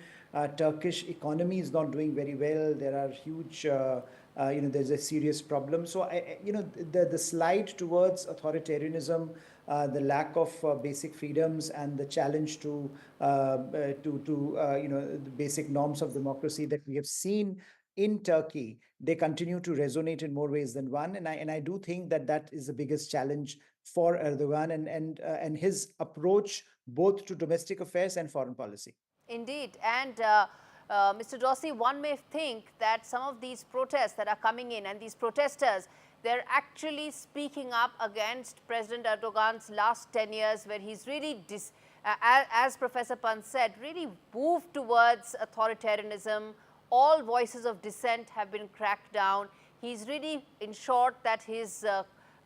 Turkish economy is not doing very well, there are huge, there's a serious problem. So, the slide towards authoritarianism, the lack of basic freedoms, and the challenge to the basic norms of democracy that we have seen in Turkey, they continue to resonate in more ways than one. And I do think that is the biggest challenge for Erdogan and his approach both to domestic affairs and foreign policy. Indeed. And Mr. Dossi, one may think that some of these protests that are coming in and these protesters, they're actually speaking up against President Erdogan's last 10 years, where he's really, as Professor Pant said, really moved towards authoritarianism. All voices of dissent have been cracked down. He's really ensured that his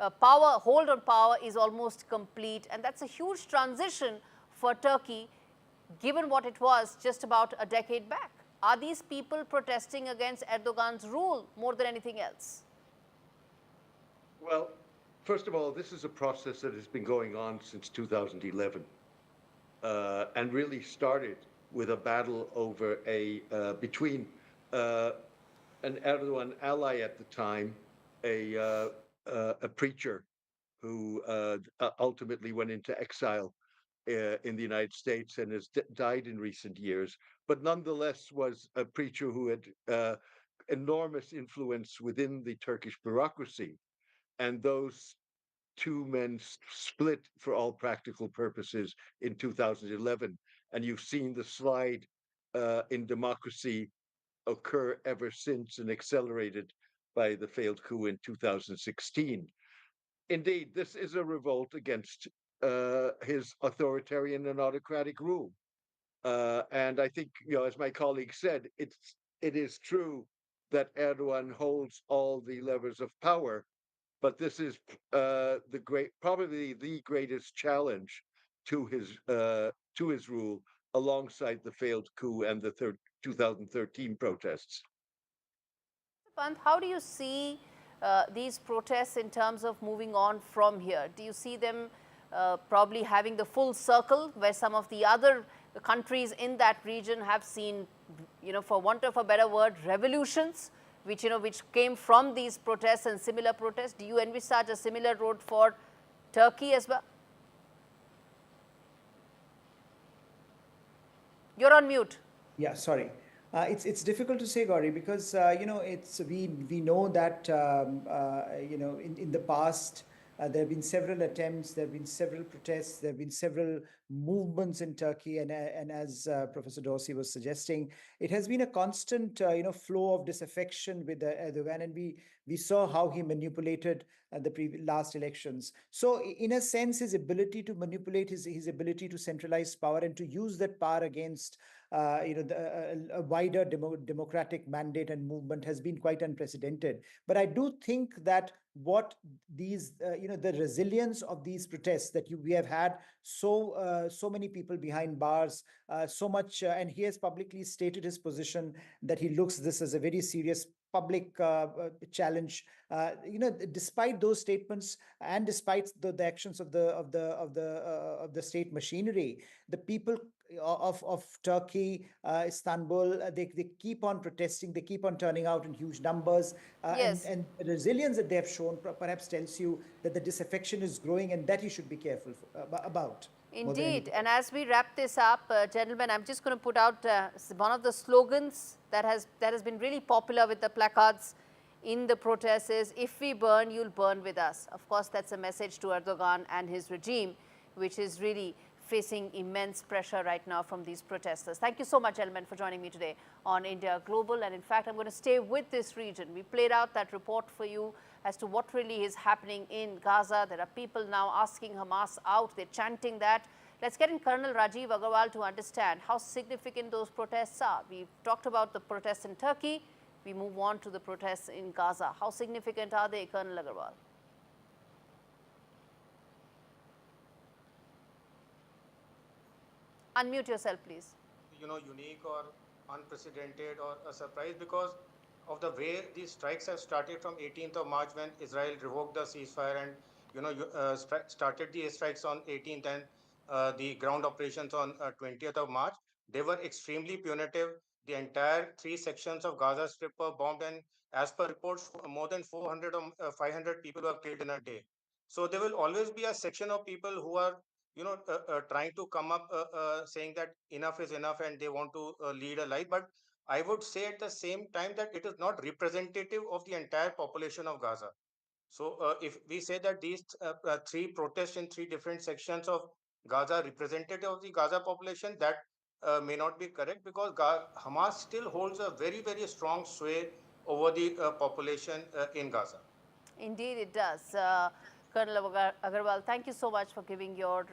hold on power is almost complete. And that's a huge transition for Turkey, given what it was just about a decade back. Are these people protesting against Erdogan's rule more than anything else? Well, first of all, this is a process that has been going on since 2011 and really started with a battle over between an Erdogan ally at the time, a preacher who ultimately went into exile in the United States and has died in recent years, but nonetheless was a preacher who had enormous influence within the Turkish bureaucracy. And those two men split for all practical purposes in 2011. And you've seen the slide in democracy occur ever since, and accelerated by the failed coup in 2016. Indeed, this is a revolt against his authoritarian and autocratic rule. And I think, as my colleague said, it is true that Erdogan holds all the levers of power, but this is probably the greatest challenge to his rule, alongside the failed coup and the 2013 protests. Pant, how do you see these protests in terms of moving on from here? Do you see them probably having the full circle, where some of the other countries in that region have seen, for want of a better word, revolutions, which came from these protests and similar protests? Do you envisage a similar road for Turkey as well? You're on mute. Yeah, sorry. It's difficult to say, Gaurie, because we know that in the past there have been several attempts, there have been several protests, there have been several movements in Turkey, and as Professor Dossi was suggesting, it has been a constant flow of disaffection with Erdogan, and we saw how he manipulated the last elections. So in a sense, his ability to manipulate, his ability to centralize power and to use that power against a wider democratic mandate and movement has been quite unprecedented. But I do think that what these, the resilience of these protests, that we have had so many people behind bars, so much, and he has publicly stated his position that he looks this as a very serious public challenge. Despite those statements and despite the actions of the state machinery, the people of Turkey, Istanbul, they keep on protesting, they keep on turning out in huge numbers, Yes. and the resilience that they have shown perhaps tells you that the disaffection is growing, and that you should be careful about. Indeed. And as we wrap this up, gentlemen, I'm just going to put out one of the slogans that has been really popular with the placards in the protests is, "If we burn, you'll burn with us." Of course, that's a message to Erdogan and his regime, which is really facing immense pressure right now from these protesters. Thank you so much, gentlemen, for joining me today on India Global. And in fact, I'm going to stay with this region. We played out that report for you as to what really is happening in Gaza. There are people now asking Hamas out. They're chanting that. Let's get in Colonel Rajiv Agarwal to understand how significant those protests are. We've talked about the protests in Turkey. We move on to the protests in Gaza. How significant are they, Colonel Agarwal? Unmute yourself, please. Unique or unprecedented or a surprise because of the way these strikes have started from 18th of March when Israel revoked the ceasefire and started the airstrikes on 18th and the ground operations on 20th of March. They were extremely punitive. The entire 3 sections of Gaza Strip were bombed, and as per reports, more than 400 or 500 people were killed in a day. So there will always be a section of people who are, trying to come up saying that enough is enough and they want to lead a life. But I would say at the same time that it is not representative of the entire population of Gaza. So if we say that these 3 protests in 3 different sections of Gaza are representative of the Gaza population, that may not be correct, because Hamas still holds a very, very strong sway over the population in Gaza. Indeed, it does. Colonel Agarwal, thank you so much for giving your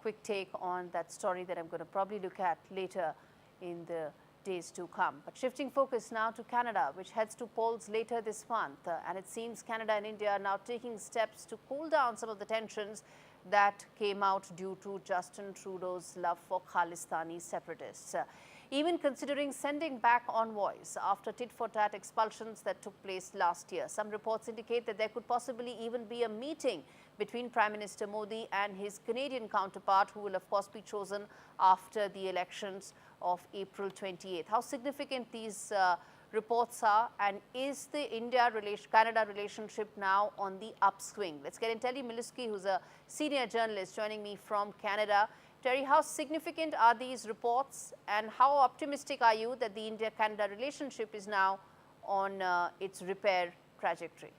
quick take on that story that I'm going to probably look at later in the days to come. But shifting focus now to Canada, which heads to polls later this month. And it seems Canada and India are now taking steps to cool down some of the tensions that came out due to Justin Trudeau's love for Khalistani separatists. Even considering sending back envoys after tit-for-tat expulsions that took place last year. Some reports indicate that there could possibly even be a meeting between Prime Minister Modi and his Canadian counterpart, who will of course be chosen after the elections of April 28th. How significant these reports are, and is the India-Canada relationship now on the upswing? Let's get in Terry Miluski, who's a senior journalist, joining me from Canada. Terry, how significant are these reports, and how optimistic are you that the India-Canada relationship is now on its repair trajectory?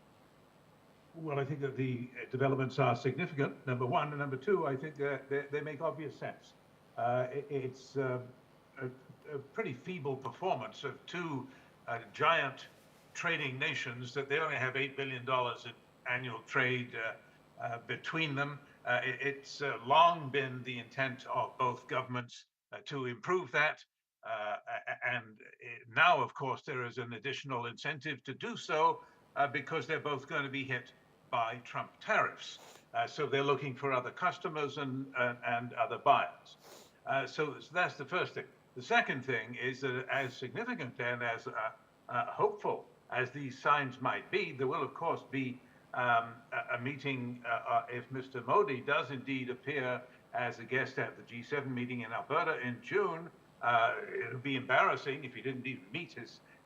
Well, I think that the developments are significant, number one. And number two, I think they make obvious sense. It's a pretty feeble performance of two giant trading nations that they only have $8 billion in annual trade between them. It's long been the intent of both governments to improve that. And now, of course, there is an additional incentive to do so because they're both going to be hit by Trump tariffs. So they're looking for other customers and other buyers. So that's the first thing. The second thing is that as significant and as hopeful as these signs might be, there will, of course, be a meeting if Mr. Modi does indeed appear as a guest at the G7 meeting in Alberta in June. It would be embarrassing if he didn't even meet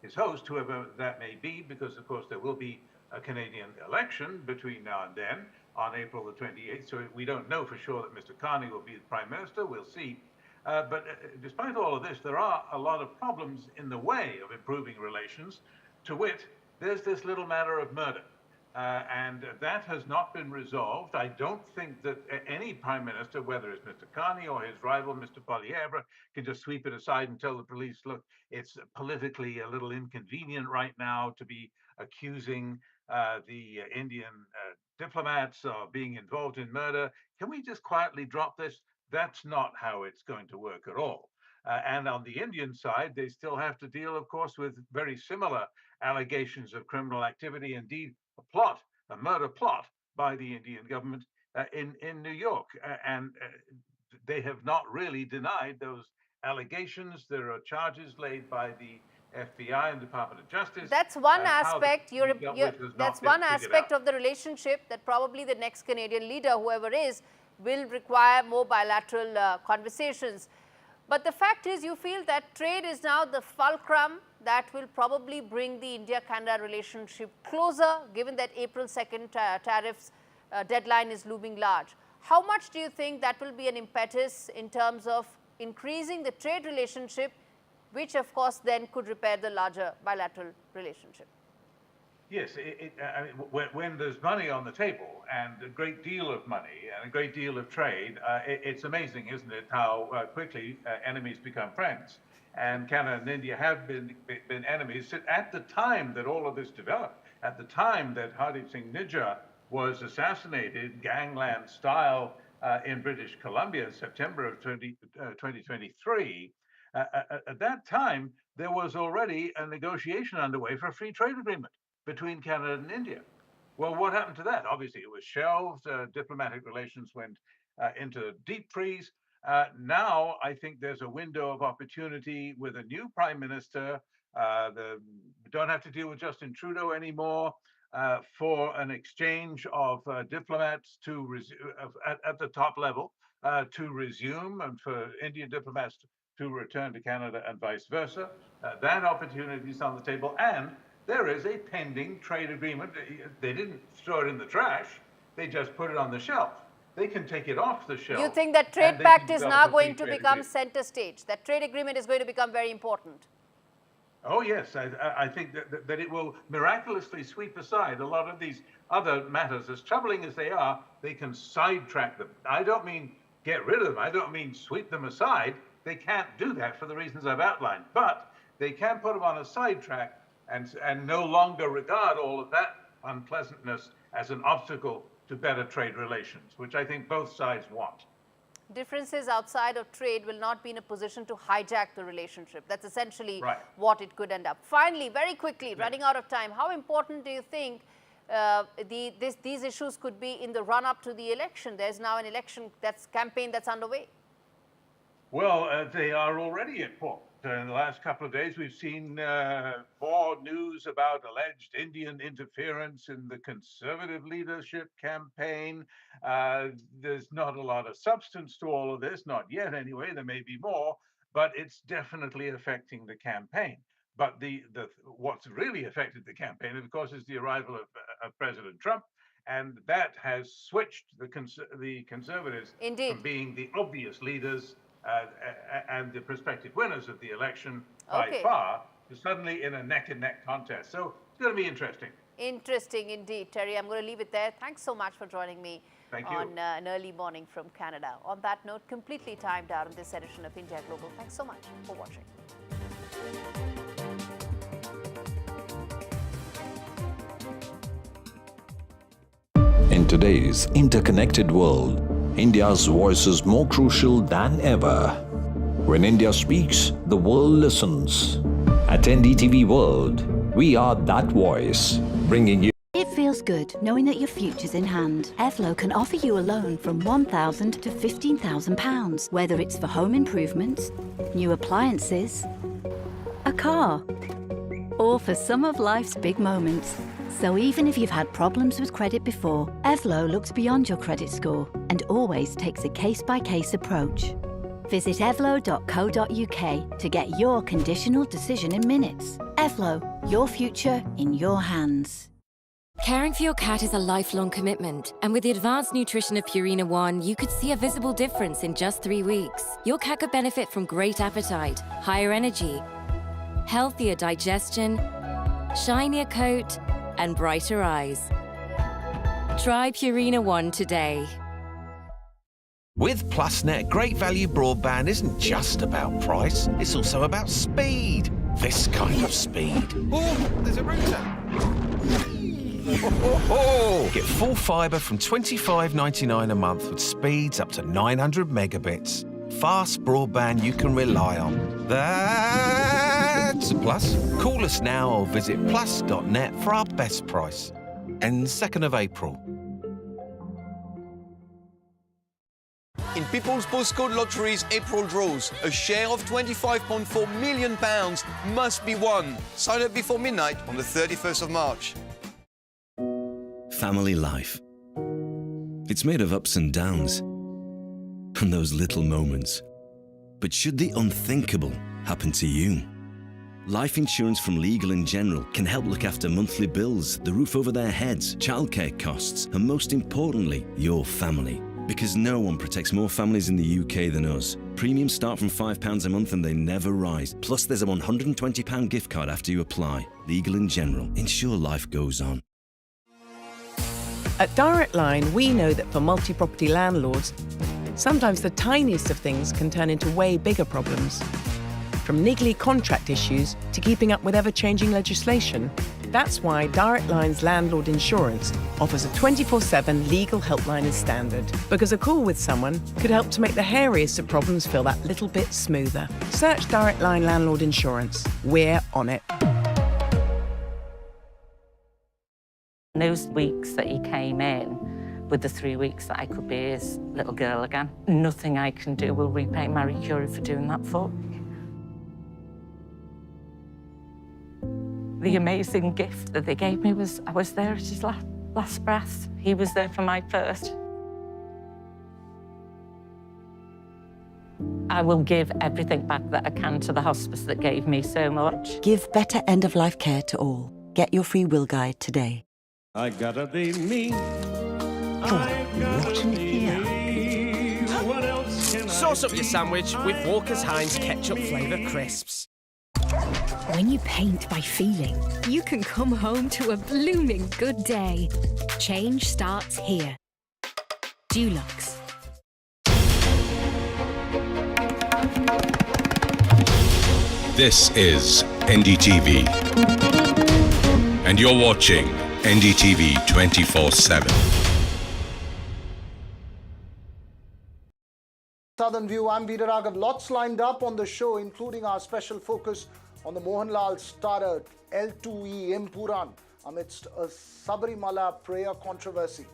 his host, whoever that may be, because, of course, there will be a Canadian election between now and then on April the 28th. So we don't know for sure that Mr. Carney will be the Prime Minister. We'll see. But despite all of this, there are a lot of problems in the way of improving relations. To wit, there's this little matter of murder. And that has not been resolved. I don't think that any Prime Minister, whether it's Mr. Carney or his rival, Mr. Poilievre, can just sweep it aside and tell the police, look, it's politically a little inconvenient right now to be accusing the Indian diplomats of being involved in murder. Can we just quietly drop this? That's not how it's going to work at all. And on the Indian side, they still have to deal, of course, with very similar allegations of criminal activity. Indeed, a murder plot by the Indian government in New York. And they have not really denied those allegations. There are charges laid by the FBI and Department of Justice. That's one aspect. That's one aspect of the relationship that probably the next Canadian leader, whoever is, will require more bilateral conversations. But the fact is, you feel that trade is now the fulcrum that will probably bring the India-Canada relationship closer, given that April 2nd tariffs deadline is looming large. How much do you think that will be an impetus in terms of increasing the trade relationship, which of course then could repair the larger bilateral relationship? Yes, I mean, when there's money on the table and a great deal of money and a great deal of trade, it's amazing, isn't it, how quickly enemies become friends. And Canada and India have been enemies at the time that all of this developed. At the time that Hardeep Singh Nijjar was assassinated, gangland style, in British Columbia in September of 2023, at that time, there was already a negotiation underway for a free trade agreement between Canada and India. Well, what happened to that? Obviously, it was shelved. Diplomatic relations went into deep freeze. Now, I think there's a window of opportunity with a new prime minister. We don't have to deal with Justin Trudeau anymore. for an exchange of diplomats at the top level to resume, and for Indian diplomats to return to Canada and vice versa. That opportunity is on the table, and there is a pending trade agreement. They didn't throw it in the trash, they just put it on the shelf. They can take it off the shelf. You think that trade pact is now going to become center stage? That trade agreement is going to become very important? Oh, yes. I think that it will miraculously sweep aside a lot of these other matters. As troubling as they are, they can sidetrack them. I don't mean get rid of them. I don't mean sweep them aside. They can't do that for the reasons I've outlined. But they can put them on a sidetrack and no longer regard all of that unpleasantness as an obstacle to better trade relations, which I think both sides want. Differences outside of trade will not be in a position to hijack the relationship. That's essentially what it could end up. Finally, very quickly, running out of time, how important do you think these issues could be in the run-up to the election? There's now an election campaign that's underway. Well, they are already important. In the last couple of days, we've seen more news about alleged Indian interference in the Conservative leadership campaign. There's not a lot of substance to all of this, not yet anyway. There may be more, but it's definitely affecting the campaign. But what's really affected the campaign, of course, is the arrival of President Trump, and that has switched the Conservatives from being the obvious leaders and the prospective winners of the election by far, to suddenly in a neck-and-neck contest. So it's going to be interesting. Interesting indeed, Terry. I'm going to leave it there. Thanks so much for joining me on an early morning from Canada. On that note, completely timed out on this edition of India Global. Thanks so much for watching. In today's interconnected world, India's voice is more crucial than ever. When India speaks, the world listens. At NDTV World, we are that voice, bringing you. It feels good knowing that your future's in hand. Evlo can offer you a loan from £1,000 to £15,000, whether it's for home improvements, new appliances, a car, or for some of life's big moments. So even if you've had problems with credit before, Evlo looks beyond your credit score and always takes a case-by-case approach. Visit evlo.co.uk to get your conditional decision in minutes. Evlo, your future in your hands. Caring for your cat is a lifelong commitment, and with the advanced nutrition of Purina One, you could see a visible difference in just 3 weeks. Your cat could benefit from great appetite, higher energy, healthier digestion, shinier coat, and brighter eyes. Try Purina One today. With PlusNet, great value broadband isn't just about price, it's also about speed. This kind of speed. Oh, there's a router. Get full fibre from $25.99 a month with speeds up to 900 megabits. Fast broadband you can rely on. That's a plus. Call us now or visit plus.net for our best price. Ends 2nd of April. In People's Postcode Lottery's April draws, a share of £25.4 million must be won. Sign up before midnight on the 31st of March. Family life. It's made of ups and downs, and those little moments. But should the unthinkable happen to you? Life insurance from Legal & General can help look after monthly bills, the roof over their heads, childcare costs, and most importantly, your family. Because no one protects more families in the UK than us. Premiums start from £5 a month and they never rise. Plus there's a £120 gift card after you apply. Legal & General. Ensure life goes on. At Direct Line, we know that for multi-property landlords, sometimes the tiniest of things can turn into way bigger problems. From niggly contract issues to keeping up with ever-changing legislation. That's why Direct Line's landlord insurance offers a 24/7 legal helpline as standard. Because a call with someone could help to make the hairiest of problems feel that little bit smoother. Search Direct Line Landlord Insurance. We're on it. Those weeks that he came in, with the 3 weeks that I could be his little girl again, nothing I can do will repay Marie Curie for doing that for me. The amazing gift that they gave me was I was there at his last breath. He was there for my first. I will give everything back that I can to the hospice that gave me so much. Give better end-of-life care to all. Get your free will guide today. I gotta be me. Rotten here. Sauce up your sandwich with Walker's Heinz ketchup flavour crisps. When you paint by feeling, you can come home to a blooming good day. Change starts here. Dulux. This is NDTV, and you're watching NDTV 24/7. Southern View, I'm Veera Raghav. Lots lined up on the show, including our special focus on the Mohanlal starrer L2E Empuran amidst a Sabarimala prayer controversy.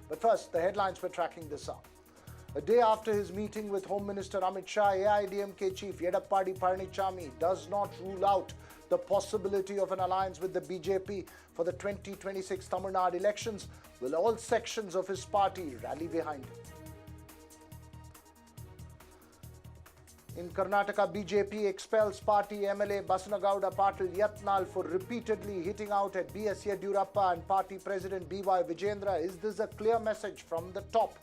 But first, the headlines we're tracking this up. A day after his meeting with Home Minister Amit Shah, AIDMK Chief Yedappadi Palaniswamy does not rule out the possibility of an alliance with the BJP for the 2026 Tamil Nadu elections. Will all sections of his party rally behind him? In Karnataka, BJP expels party MLA Basanagowda Patil Yatnal for repeatedly hitting out at BS Yediyurappa and party president BY Vijendra. Is this a clear message from the top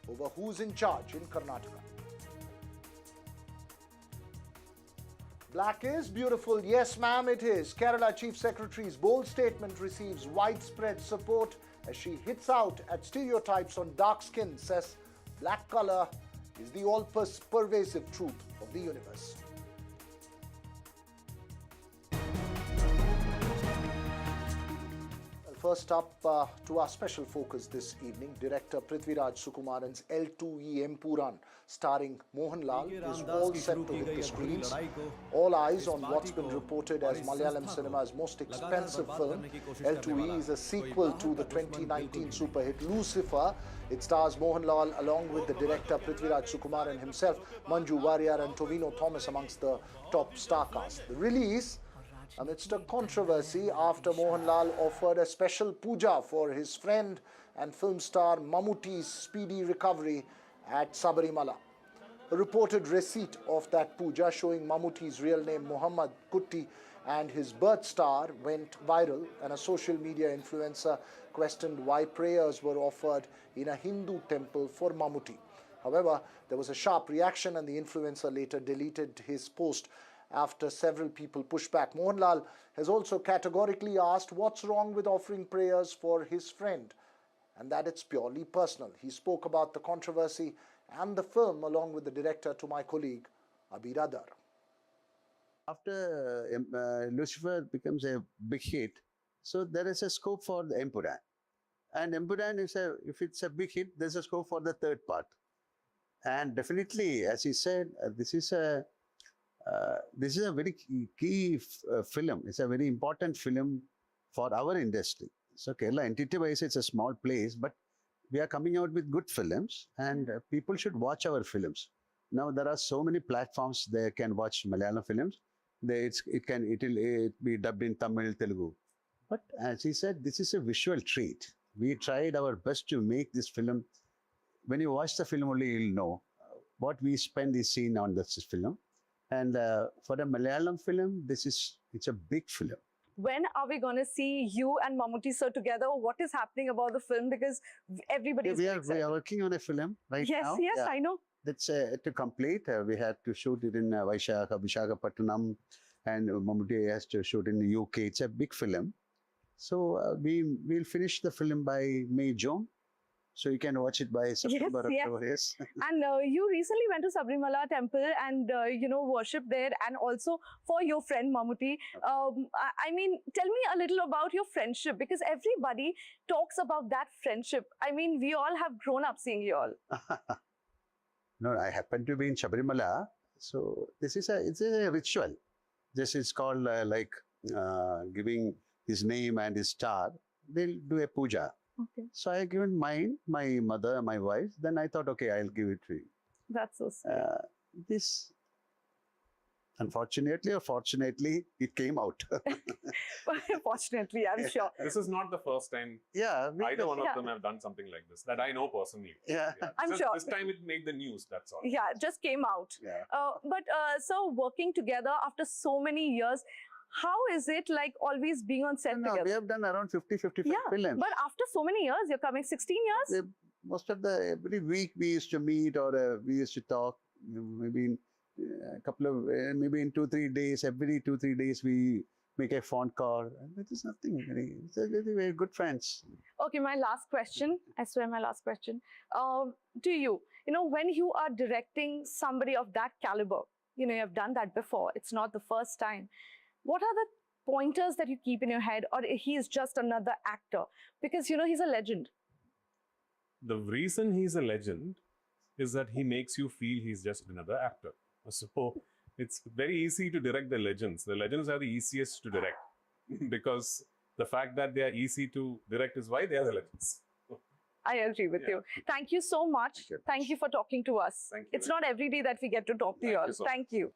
over who's in charge in Karnataka? Black is beautiful. Yes, ma'am, it is. Kerala Chief Secretary's bold statement receives widespread support as she hits out at stereotypes on dark skin, says black color is the all-pervasive truth of the universe. First up to our special focus this evening, director Prithviraj Sukumaran's L2E Empuran, starring Mohanlal, is all set to hit the screens. All eyes on what's been reported as Malayalam cinema's most expensive film. L2E is a sequel to the 2019 super hit Lucifer. It stars Mohanlal along with the director Prithviraj Sukumaran himself, Manju Warrier and Tovino Thomas amongst the top star cast. The release amidst a controversy after Mohanlal offered a special puja for his friend and film star Mammootty's speedy recovery at Sabarimala. A reported receipt of that puja showing Mammootty's real name Muhammad Kutti and his birth star went viral, and a social media influencer questioned why prayers were offered in a Hindu temple for Mammootty. However, there was a sharp reaction and the influencer later deleted his post after several people pushed back. Mohanlal has also categorically asked what's wrong with offering prayers for his friend and that it's purely personal. He spoke about the controversy and the film along with the director to my colleague Abir Adar. After Lucifer becomes a big hit, so there is a scope for the Empuran. And Empuran is if it's a big hit, there's a scope for the third part. And definitely, as he said, this is a very key film. It's a very important film for our industry. So Kerala, entity-wise, it's a small place, but we are coming out with good films, and people should watch our films. Now there are so many platforms they can watch Malayalam films. It'll be dubbed in Tamil, Telugu. But as he said, this is a visual treat. We tried our best to make this film. When you watch the film only, you'll know what we spend is seen on this film. And for a Malayalam film, it's a big film. When are we going to see you and Mammootty sir together? What is happening about the film? Because everybody is we are working on a film right now. Yes, I know. That's to complete. We had to shoot it in Visakhapatnam, and Mammootty has to shoot in the UK. It's a big film. So we'll finish the film by May, June. So you can watch it by September, October. Yes. And you recently went to Sabarimala temple and, worship there, and also for your friend Mammootty. I mean, tell me a little about your friendship, because everybody talks about that friendship. I mean, we all have grown up seeing you all. No, I happen to be in Sabarimala. So it's a ritual. This is called giving his name and his star. They'll do a puja. Okay. So I given mine, my mother, my wife. Then I thought, okay, I'll give it to you. That's so sweet. Unfortunately or fortunately, it came out. Fortunately, I'm sure. This is not the first time either one of them have done something like this that I know personally. I'm sure. This time it made the news, that's all. Yeah, it just came out. So working together after so many years, how is it like always being on set together? We have done around 50-55 films. But after so many years, you're coming 16 years? Most of every week we used to meet or we used to talk, maybe in a couple of, maybe in 2-3 days, every 2-3 days we make a phone call. It is nothing, it's very good friends. Okay, my last question, I swear my last question. To you, when you are directing somebody of that caliber, you have done that before, it's not the first time. What are the pointers that you keep in your head, or he is just another actor? Because, he's a legend. The reason he's a legend is that he makes you feel he's just another actor. So it's very easy to direct the legends. The legends are the easiest to direct because the fact that they are easy to direct is why they are the legends. I agree with you. Thank you so much. Thank you for talking to us. It's not every day that we get to talk to you all. Thank you.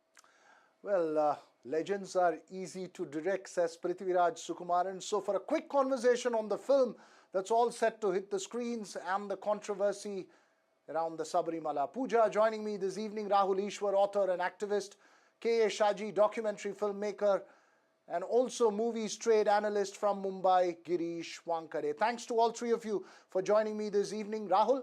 Well, legends are easy to direct, says Prithviraj Sukumaran. So for a quick conversation on the film that's all set to hit the screens and the controversy around the Sabarimala Puja, joining me this evening, Rahul Ishwar, author and activist, K.A. Shaji, documentary filmmaker, and also movies trade analyst from Mumbai, Girish Wankare. Thanks to all three of you for joining me this evening. Rahul,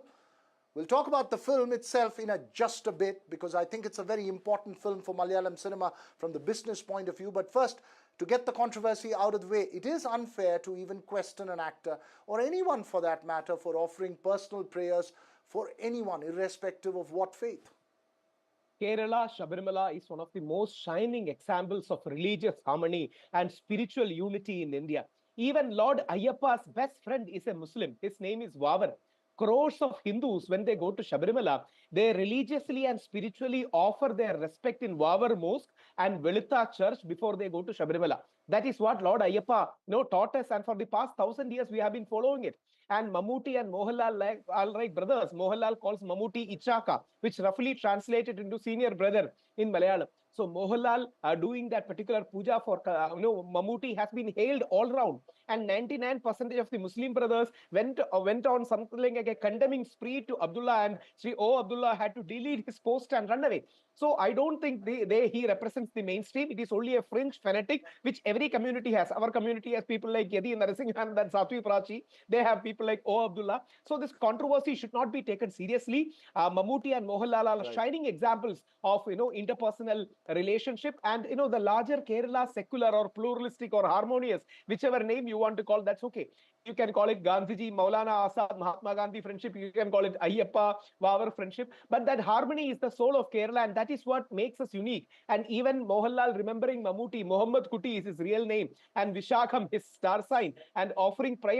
we'll talk about the film itself in just a bit because I think it's a very important film for Malayalam cinema from the business point of view. But first, to get the controversy out of the way, it is unfair to even question an actor or anyone for that matter for offering personal prayers for anyone, irrespective of what faith. Kerala, Sabarimala is one of the most shining examples of religious harmony and spiritual unity in India. Even Lord Ayyappa's best friend is a Muslim. His name is Vavar. Crores of Hindus, when they go to Sabarimala, they religiously and spiritually offer their respect in Vavar Mosque and Velitha Church before they go to Sabarimala. That is what Lord Ayyappa taught us, and for the past 1,000 years we have been following it. And Mammootty and Mohanlal are like brothers. Mohanlal calls Mammootty Ichaka, which roughly translated into senior brother in Malayalam. So Mohanlal doing that particular puja for Mammootty has been hailed all round. And 99% of the Muslim brothers went on something like a condemning spree to Abdullah, and Sri O. Abdullah had to delete his post and run away. So I don't think he represents the mainstream. It is only a fringe fanatic, which every community has. Our community has people like Yadi Narasimhan and Satwi Prachi. They have people like O. Abdullah. So this controversy should not be taken seriously. Mammootty and Mohanlal are shining examples of interpersonal relationship, and the larger Kerala secular or pluralistic or harmonious, whichever name you want to call, that's okay. You can call it Gandhiji, Maulana Azad, Mahatma Gandhi friendship. You can call it Ayyappa, Vavar friendship. But that harmony is the soul of Kerala, and that is what makes us unique. And even Mohanlal remembering Mammootty, Muhammad Kuti is his real name, and Vishakham his star sign, and offering prayer